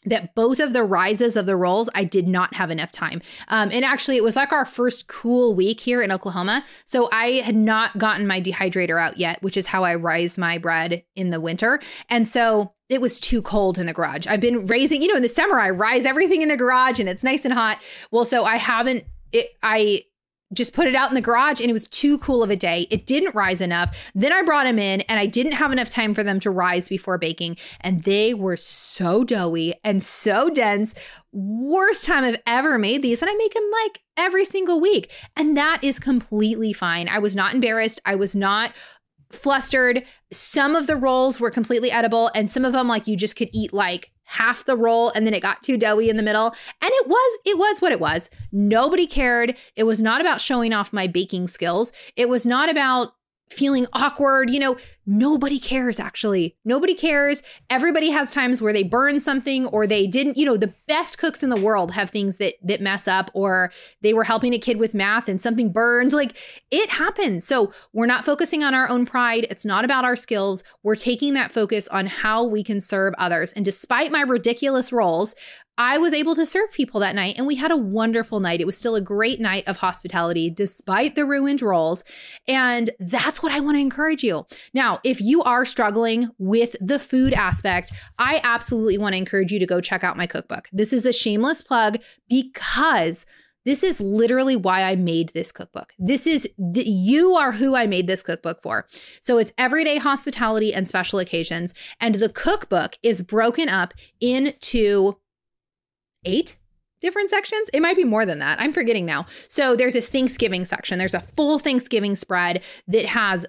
that both of the rises of the rolls, I did not have enough time. And actually, it was like our first cool week here in Oklahoma. So I had not gotten my dehydrator out yet, which is how I rise my bread in the winter. And so it was too cold in the garage. I've been raising, in the summer, I rise everything in the garage and it's nice and hot. Well, so I just put it out in the garage and it was too cool of a day. It didn't rise enough. Then I brought them in and I didn't have enough time for them to rise before baking. And they were so doughy and so dense. Worst time I've ever made these. And I make them like every single week. And that is completely fine. I was not embarrassed. I was not flustered. Some of the rolls were completely edible and some of them like you just could eat like half the roll and then it got too doughy in the middle. And it was what it was. Nobody cared. It was not about showing off my baking skills. It was not about feeling awkward. Nobody cares, actually. Nobody cares. Everybody has times where they burn something or they didn't. The best cooks in the world have things that mess up, or they were helping a kid with math and something burned. Like, it happens. So we're not focusing on our own pride. It's not about our skills. We're taking that focus on how we can serve others. And despite my ridiculous rolls, I was able to serve people that night and we had a wonderful night. It was still a great night of hospitality despite the ruined rolls. And that's what I want to encourage you. Now, if you are struggling with the food aspect, I absolutely want to encourage you to go check out my cookbook. This is a shameless plug because this is literally why I made this cookbook. You are who I made this cookbook for. So it's everyday hospitality and special occasions. And the cookbook is broken up into 8 different sections. It might be more than that. I'm forgetting now. So there's a Thanksgiving section. There's a full Thanksgiving spread that has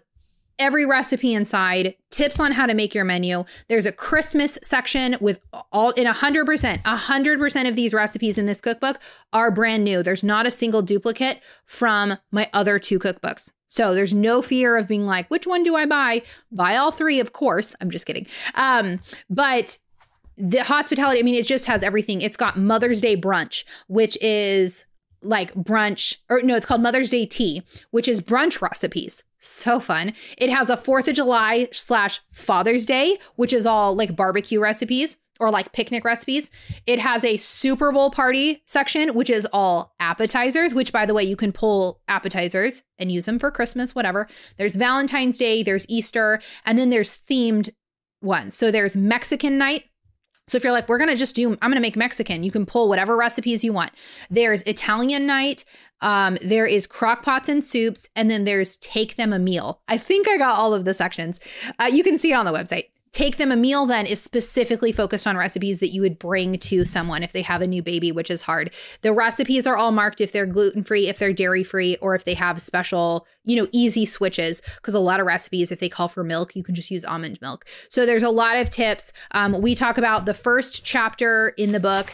every recipe inside, tips on how to make your menu. There's a Christmas section with 100% of these recipes in this cookbook are brand new. There's not a single duplicate from my other 2 cookbooks. So there's no fear of being like, which one do I buy? Buy all 3, of course. I'm just kidding. But the hospitality, it just has everything. It's got Mother's Day brunch, which is like brunch, or no, it's called Mother's Day tea, which is brunch recipes. So fun. It has a 4th of July / Father's Day, which is all like barbecue recipes or like picnic recipes. It has a Super Bowl party section, which is all appetizers, which, by the way, you can pull appetizers and use them for Christmas, whatever. There's Valentine's Day, there's Easter, and then there's themed ones. So there's Mexican night. So if you're like, I'm going to make Mexican, you can pull whatever recipes you want. There's Italian night. There is crock pots and soups. And then there's take them a meal. I think I got all of the sections. You can see it on the website. Take them a meal then is specifically focused on recipes that you would bring to someone if they have a new baby, which is hard. The recipes are all marked if they're gluten-free, if they're dairy-free, or if they have special, easy switches, because a lot of recipes, if they call for milk, you can just use almond milk. So there's a lot of tips. We talk about the first chapter in the book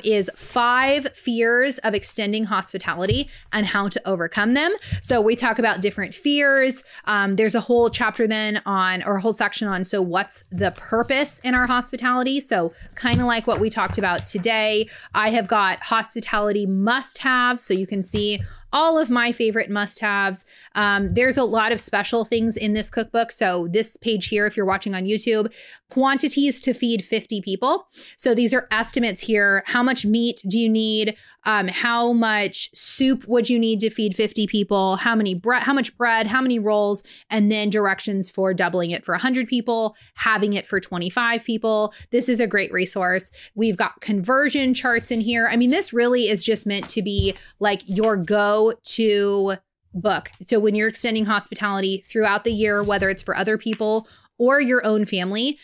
is 5 fears of extending hospitality and how to overcome them. So we talk about different fears. There's a whole chapter then or a whole section on, so what's the purpose in our hospitality? So kind of like what we talked about today. I have got hospitality must-haves, so you can see all of my favorite must-haves. There's a lot of special things in this cookbook. So this page here, if you're watching on YouTube, quantities to feed 50 people. So these are estimates here. How much meat do you need? How much soup would you need to feed 50 people? How much bread, how many rolls, and then directions for doubling it for 100 people, having it for 25 people. This is a great resource. We've got conversion charts in here. This really is just meant to be like your go-to book. So when you're extending hospitality throughout the year, whether it's for other people or your own family,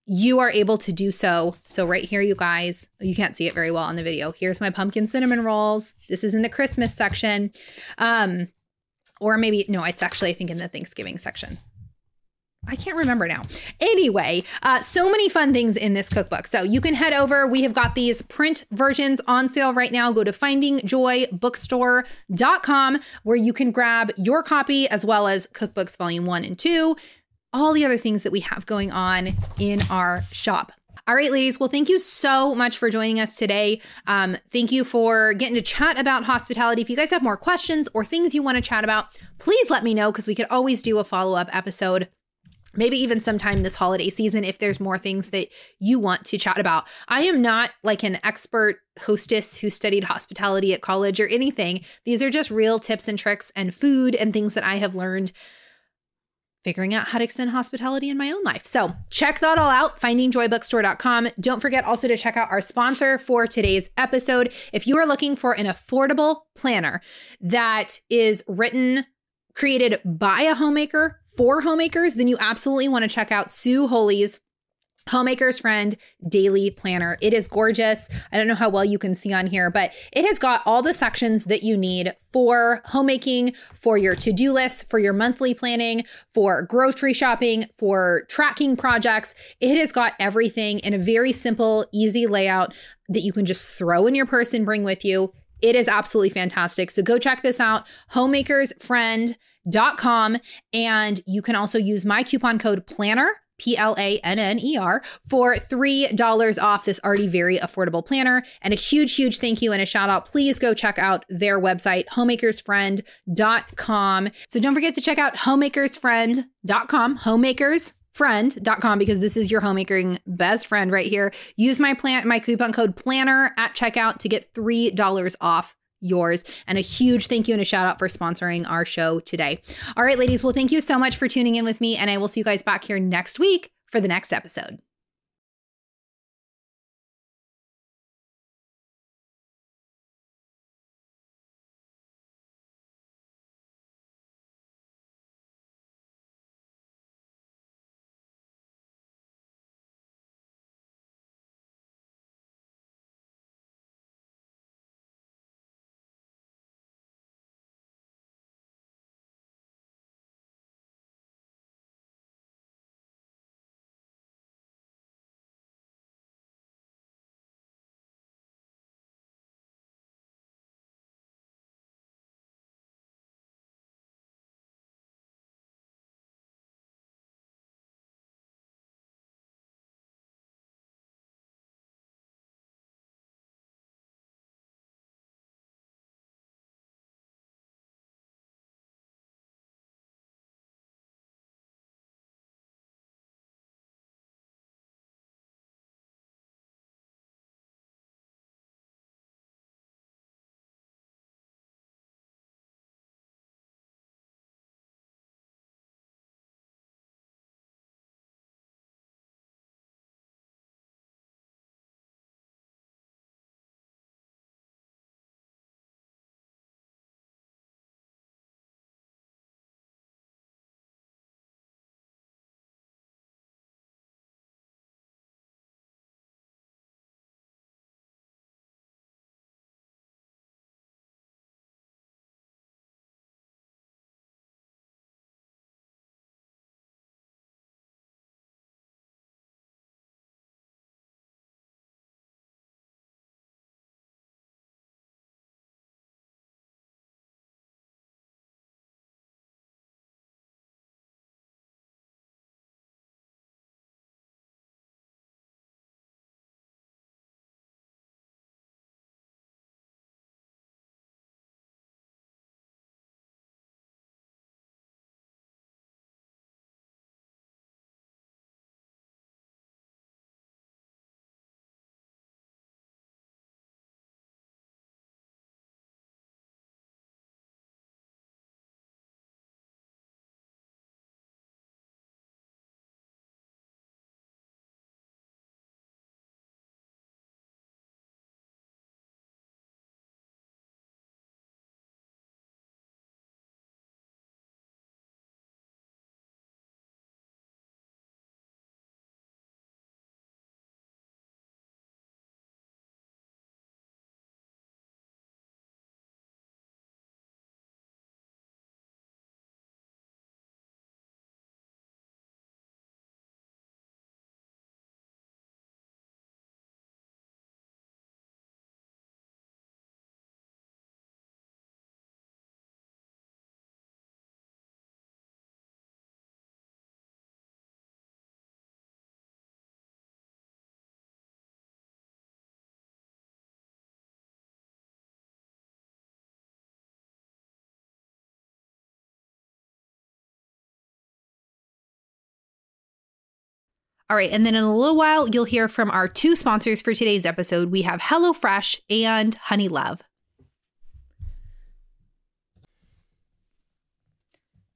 you are able to do so. So right here, you guys, you can't see it very well on the video. Here's my pumpkin cinnamon rolls. This is in the Christmas section. Or maybe, no, it's actually, I think, in the Thanksgiving section. I can't remember now. Anyway, so many fun things in this cookbook. So you can head over. We have got these print versions on sale right now. Go to findingjoybookstore.com where you can grab your copy as well as cookbooks volume 1 and 2. All the other things that we have going on in our shop. All right, ladies. Well, thank you so much for joining us today. Thank you for getting to chat about hospitality. If you guys have more questions or things you want to chat about, please let me know because we could always do a follow-up episode. maybe even sometime this holiday season if there's more things that you want to chat about. I am not like an expert hostess who studied hospitality at college or anything. These are just real tips and tricks and food and things that I have learned figuring out how to extend hospitality in my own life. So check that all out, findingjoybookstore.com. Don't forget also to check out our sponsor for today's episode. If you are looking for an affordable planner that is created by a homemaker for homemakers, then you absolutely want to check out Sue Holy's Homemaker's Friend Daily Planner. It is gorgeous. I don't know how well you can see on here, but it has got all the sections that you need for homemaking, for your to-do list, for your monthly planning, for grocery shopping, for tracking projects. It has got everything in a very simple, easy layout that you can just throw in your purse and bring with you. It is absolutely fantastic. So go check this out, homemakersfriend.com. And you can also use my coupon code PLANNER, PLANNER, for $3 off this already very affordable planner. And a huge, huge thank you and a shout out. Please go check out their website, homemakersfriend.com. So don't forget to check out homemakersfriend.com, homemakersfriend.com, because this is your homemaking best friend right here. Use my coupon code PLANNER at checkout to get $3 off yours. And a huge thank you and a shout out for sponsoring our show today. All right, ladies. Well, thank you so much for tuning in with me, and I will see you guys back here next week for the next episode. All right, and then in a little while, you'll hear from our two sponsors for today's episode. We have HelloFresh and Honey Love.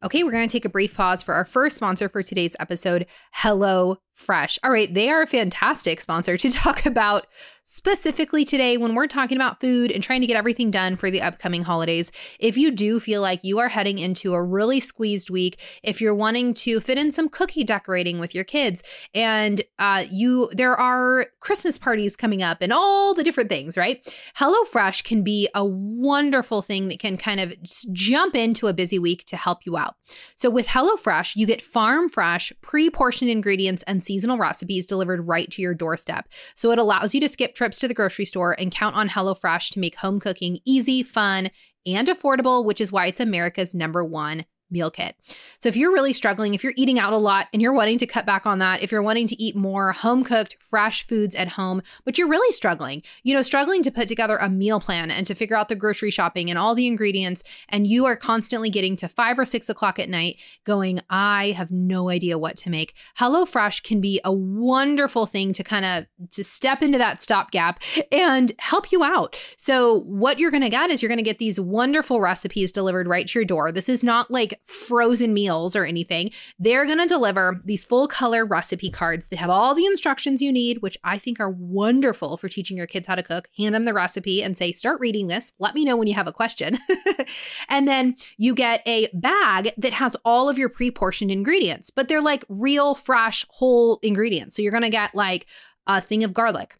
Okay, we're going to take a brief pause for our first sponsor for today's episode, HelloFresh. All right, they are a fantastic sponsor to talk about specifically today when we're talking about food and trying to get everything done for the upcoming holidays. If you do feel like you are heading into a really squeezed week, if you're wanting to fit in some cookie decorating with your kids, and there are Christmas parties coming up and all the different things, right? HelloFresh can be a wonderful thing that can kind of jump into a busy week to help you out. So with HelloFresh, you get farm fresh, pre-portioned ingredients and seasonal recipes delivered right to your doorstep. So it allows you to skip trips to the grocery store and count on HelloFresh to make home cooking easy, fun, and affordable, which is why it's America's #1 meal kit. So if you're really struggling, if you're eating out a lot and you're wanting to cut back on that, if you're wanting to eat more home cooked, fresh foods at home, but you're really struggling to put together a meal plan and to figure out the grocery shopping and all the ingredients, and you are constantly getting to 5 or 6 o'clock at night going, I have no idea what to make. HelloFresh can be a wonderful thing to step into that stopgap and help you out. So what you're going to get is you're going to get these wonderful recipes delivered right to your door. This is not like frozen meals or anything. They're going to deliver these full color recipe cards that have all the instructions you need, which I think are wonderful for teaching your kids how to cook. Hand them the recipe and say, start reading this. Let me know when you have a question. And then you get a bag that has all of your pre-portioned ingredients, but they're like real, fresh, whole ingredients. So you're going to get like a thing of garlic.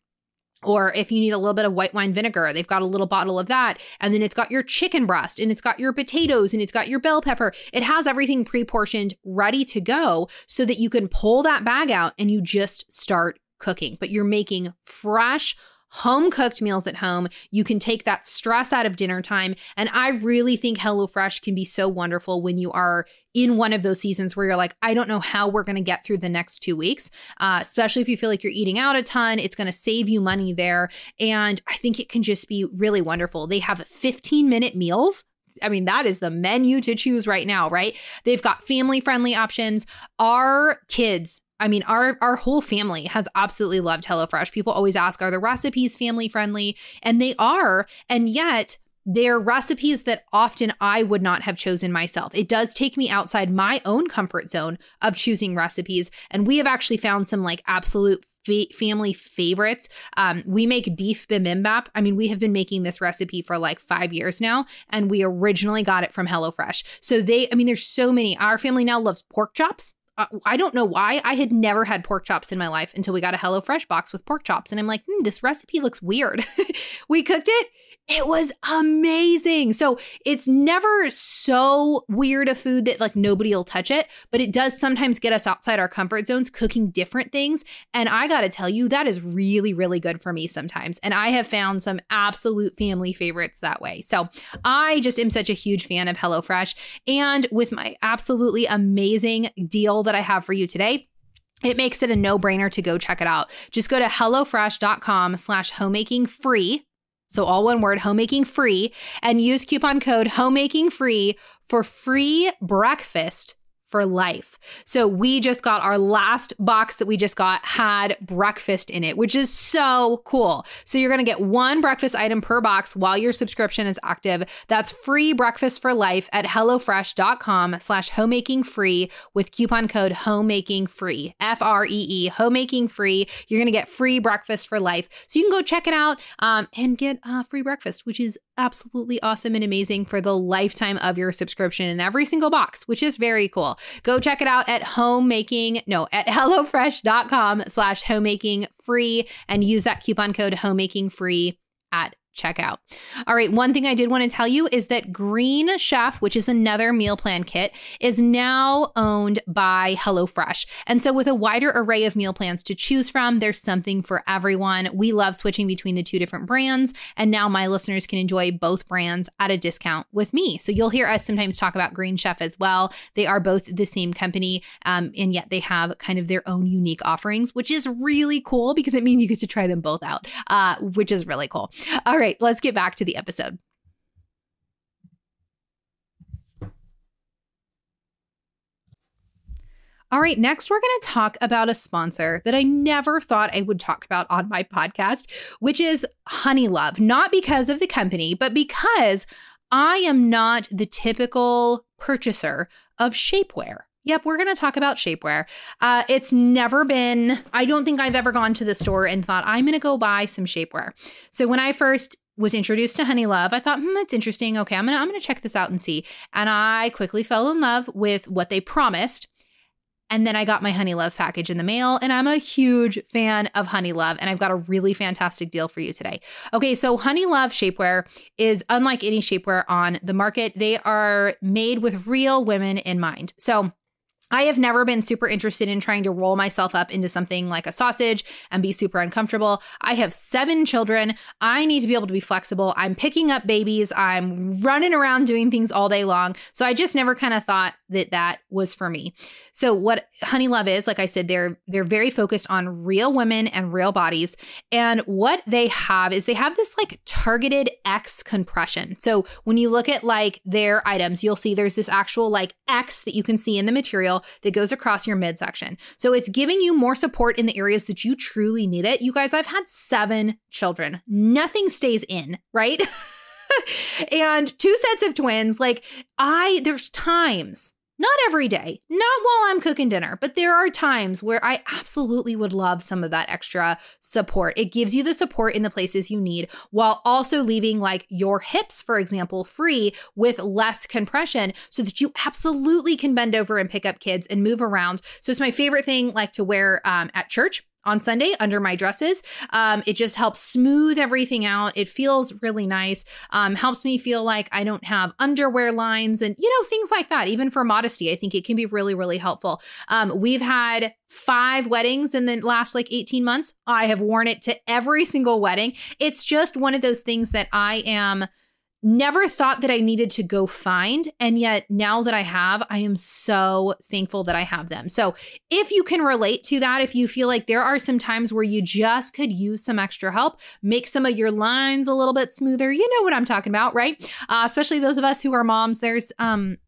Or if you need a little bit of white wine vinegar, they've got a little bottle of that. And then it's got your chicken breast and it's got your potatoes and it's got your bell pepper. It has everything pre-portioned, ready to go so that you can pull that bag out and you just start cooking. But you're making fresh, home cooked meals at home. You can take that stress out of dinner time. And I really think HelloFresh can be so wonderful when you are in one of those seasons where you're like, I don't know how we're going to get through the next 2 weeks, especially if you feel like you're eating out a ton. It's going to save you money there. And I think it can just be really wonderful. They have 15-minute meals. I mean, that is the menu to choose right now, right? They've got family-friendly options. Our kids, I mean, our whole family has absolutely loved HelloFresh. People always ask, are the recipes family friendly? And they are. And yet they're recipes that often I would not have chosen myself. It does take me outside my own comfort zone of choosing recipes. And we have actually found some like absolute family favorites. We make beef bibimbap. I mean, we have been making this recipe for like 5 years now, and we originally got it from HelloFresh. So there's so many. Our family now loves pork chops. I don't know why. I had never had pork chops in my life until we got a HelloFresh box with pork chops. And I'm like, this recipe looks weird. We cooked it. It was amazing. So it's never so weird a food that like nobody will touch it, but it does sometimes get us outside our comfort zones cooking different things. And I got to tell you, that is really, really good for me sometimes. And I have found some absolute family favorites that way. So I just am such a huge fan of HelloFresh. And with my absolutely amazing deal that I have for you today, it makes it a no-brainer to go check it out. Just go to hellofresh.com/homemakingfree. So all one word, homemakingfree, and use coupon code homemakingfree for free breakfast for life. So we just got our last box that we just got had breakfast in it, which is so cool. So you're going to get one breakfast item per box while your subscription is active. That's free breakfast for life at hellofresh.com/homemakingfree with coupon code homemakingfree, FREE, homemakingfree. You're going to get free breakfast for life. So you can go check it out and get free breakfast, which is absolutely awesome and amazing for the lifetime of your subscription in every single box, which is very cool. Go check it out at hellofresh.com/homemakingfree and use that coupon code homemakingfree at checkout. All right. One thing I did want to tell you is that Green Chef, which is another meal plan kit, is now owned by HelloFresh. And so with a wider array of meal plans to choose from, there's something for everyone. We love switching between the two different brands. And now my listeners can enjoy both brands at a discount with me. So you'll hear us sometimes talk about Green Chef as well. They are both the same company, and yet they have kind of their own unique offerings, which is really cool because it means you get to try them both out, which is really cool. All right. Let's get back to the episode. All right, next we're going to talk about a sponsor that I never thought I would talk about on my podcast, which is Honey Love. Not because of the company, but because I am not the typical purchaser of shapewear. Yep, we're going to talk about shapewear. It's never been, I don't think I've ever gone to the store and thought, I'm going to go buy some shapewear. So when I first was introduced to Honey Love, I thought, that's interesting. Okay, I'm gonna check this out and see. And I quickly fell in love with what they promised. And then I got my Honey Love package in the mail, and I'm a huge fan of Honey Love, and I've got a really fantastic deal for you today. Okay, so Honey Love shapewear is unlike any shapewear on the market. They are made with real women in mind. So I have never been super interested in trying to roll myself up into something like a sausage and be super uncomfortable. I have 7 children. I need to be able to be flexible. I'm picking up babies. I'm running around doing things all day long. So I just never kind of thought that that was for me. So what Honey Love is, like I said, they're very focused on real women and real bodies. And what they have is they have this like targeted X compression. So when you look at like their items, you'll see there's this actual like X that you can see in the material that goes across your midsection. So it's giving you more support in the areas that you truly need it. You guys, I've had 7 children. Nothing stays in, right? And 2 sets of twins. Like there's times, not every day, not while I'm cooking dinner, but there are times where I absolutely would love some of that extra support. It gives you the support in the places you need while also leaving like your hips, for example, free with less compression so that you absolutely can bend over and pick up kids and move around. So it's my favorite thing like to wear at church on Sunday under my dresses. It just helps smooth everything out. It feels really nice. Helps me feel like I don't have underwear lines and, things like that. Even for modesty, I think it can be really, really helpful. We've had 5 weddings in the last like 18 months. I have worn it to every single wedding. It's just one of those things that I never thought that I needed to go find. And yet now that I have, I am so thankful that I have them. So if you can relate to that, if you feel like there are some times where you just could use some extra help, make some of your lines a little bit smoother, you know what I'm talking about, right? Especially those of us who are moms, there's some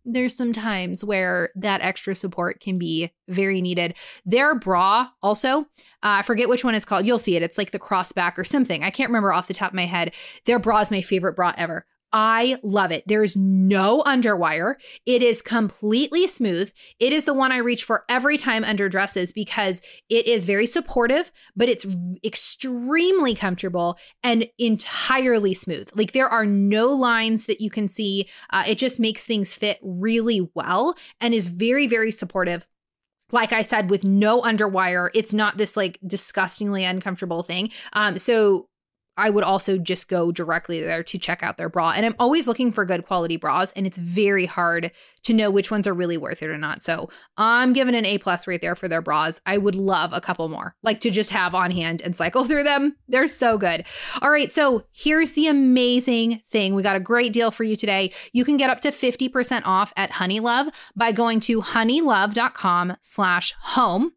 times where that extra support can be very needed. Their bra also, I forget which one it's called. You'll see it. It's like the crossback or something. I can't remember off the top of my head. Their bra is my favorite bra ever. I love it. There's no underwire. It is completely smooth. It is the one I reach for every time under dresses because it is very supportive, but it's extremely comfortable and entirely smooth. Like there are no lines that you can see. It just makes things fit really well and is very, very supportive. Like I said, with no underwire, it's not this like disgustingly uncomfortable thing. So I would also just go directly there to check out their bra. And I'm always looking for good quality bras, and it's very hard to know which ones are really worth it or not. So I'm giving an A+ right there for their bras. I would love a couple more, like to just have on hand and cycle through them. They're so good. All right, so here's the amazing thing. We got a great deal for you today. You can get up to 50% off at Honey Love by going to honeylove.com/home.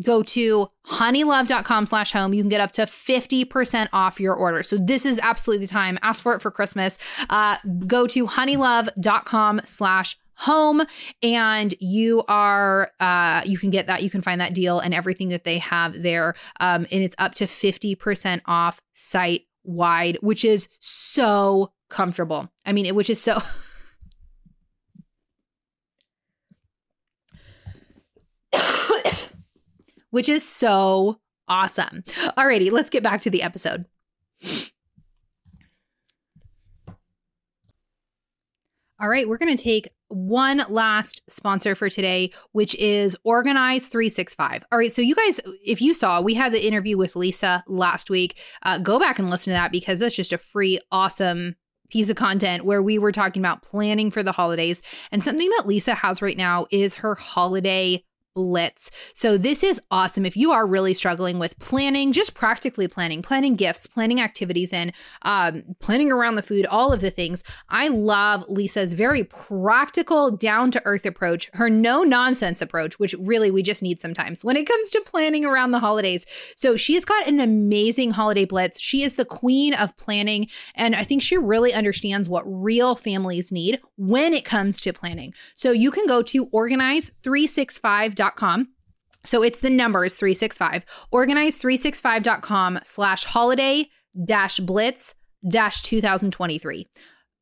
Go to honeylove.com/home. You can get up to 50% off your order. So this is absolutely the time. Ask for it for Christmas. Go to honeylove.com/home and you can get that. You can find that deal and everything that they have there. And it's up to 50% off site wide, which is so comfortable. I mean, which is so which is so awesome. Alrighty, let's get back to the episode. All right, we're going to take one last sponsor for today, which is Organize 365. All right, so you guys, if you saw, we had the interview with Lisa last week. Go back and listen to that because that's just a free, awesome piece of content where we were talking about planning for the holidays. And something that Lisa has right now is her holiday blitz. So this is awesome. If you are really struggling with planning, just practically planning gifts, planning activities, and planning around the food, all of the things. I love Lisa's very practical, down-to-earth approach, her no-nonsense approach, which really we just need sometimes when it comes to planning around the holidays. So she's got an amazing holiday blitz. She is the queen of planning, and I think she really understands what real families need when it comes to planning. So you can go to organize365.com organize365.com. So it's the numbers 365, organize365.com/holiday-blitz-2023.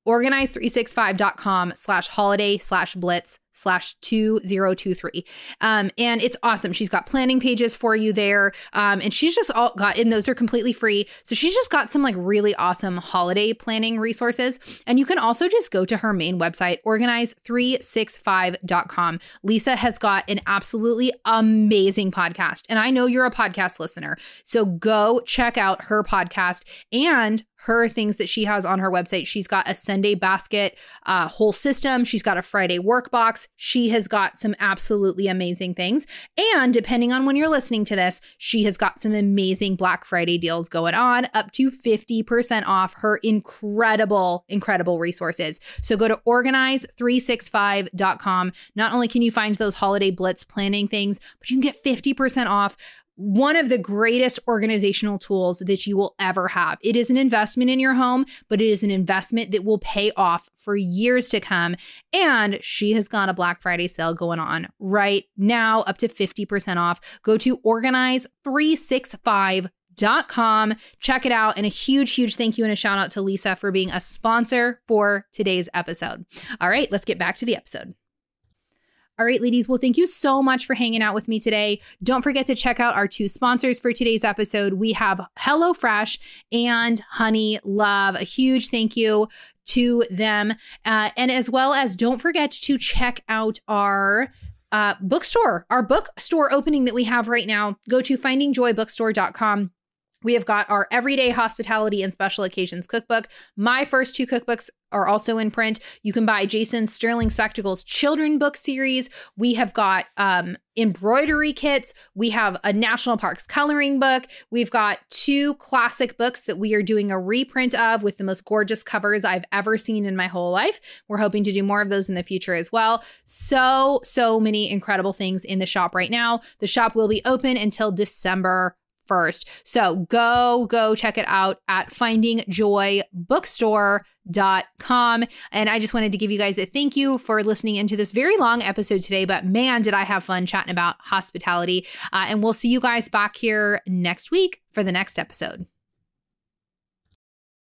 organize365.com/holiday/blitz/2023. And it's awesome. She's got planning pages for you there. And she's just and those are completely free. So she's just got some like really awesome holiday planning resources. And you can also just go to her main website, organize365.com. Lisa has got an absolutely amazing podcast. And I know you're a podcast listener. So go check out her podcast and her things that she has on her website. She's got a Sunday basket whole system. She's got a Friday workbox. She has got some absolutely amazing things. And depending on when you're listening to this, she has got some amazing Black Friday deals going on, up to 50% off her incredible, incredible resources. So go to organize365.com. Not only can you find those holiday blitz planning things, but you can get 50% off one of the greatest organizational tools that you will ever have. It is an investment in your home, but it is an investment that will pay off for years to come. And she has got a Black Friday sale going on right now, up to 50% off. Go to organize365.com. Check it out. And a huge, huge thank you and a shout out to Lisa for being a sponsor for today's episode. All right, let's get back to the episode. All right, ladies. Well, thank you so much for hanging out with me today. Don't forget to check out our two sponsors for today's episode. We have HelloFresh and Honey Love. A huge thank you to them. And as well as don't forget to check out our bookstore opening that we have right now. Go to findingjoybookstore.com. We have got our Everyday Hospitality and Special Occasions cookbook. My first two cookbooks are also in print. You can buy Jason's Sterling Spectacles children book series. We have got embroidery kits. We have a National Parks coloring book. We've got two classic books that we are doing a reprint of with the most gorgeous covers I've ever seen in my whole life. We're hoping to do more of those in the future as well. So many incredible things in the shop right now. The shop will be open until December 1st. So go check it out at findingjoybookstore.com. And I just wanted to give you guys a thank you for listening into this very long episode today, but man, did I have fun chatting about hospitality. And we'll see you guys back here next week for the next episode.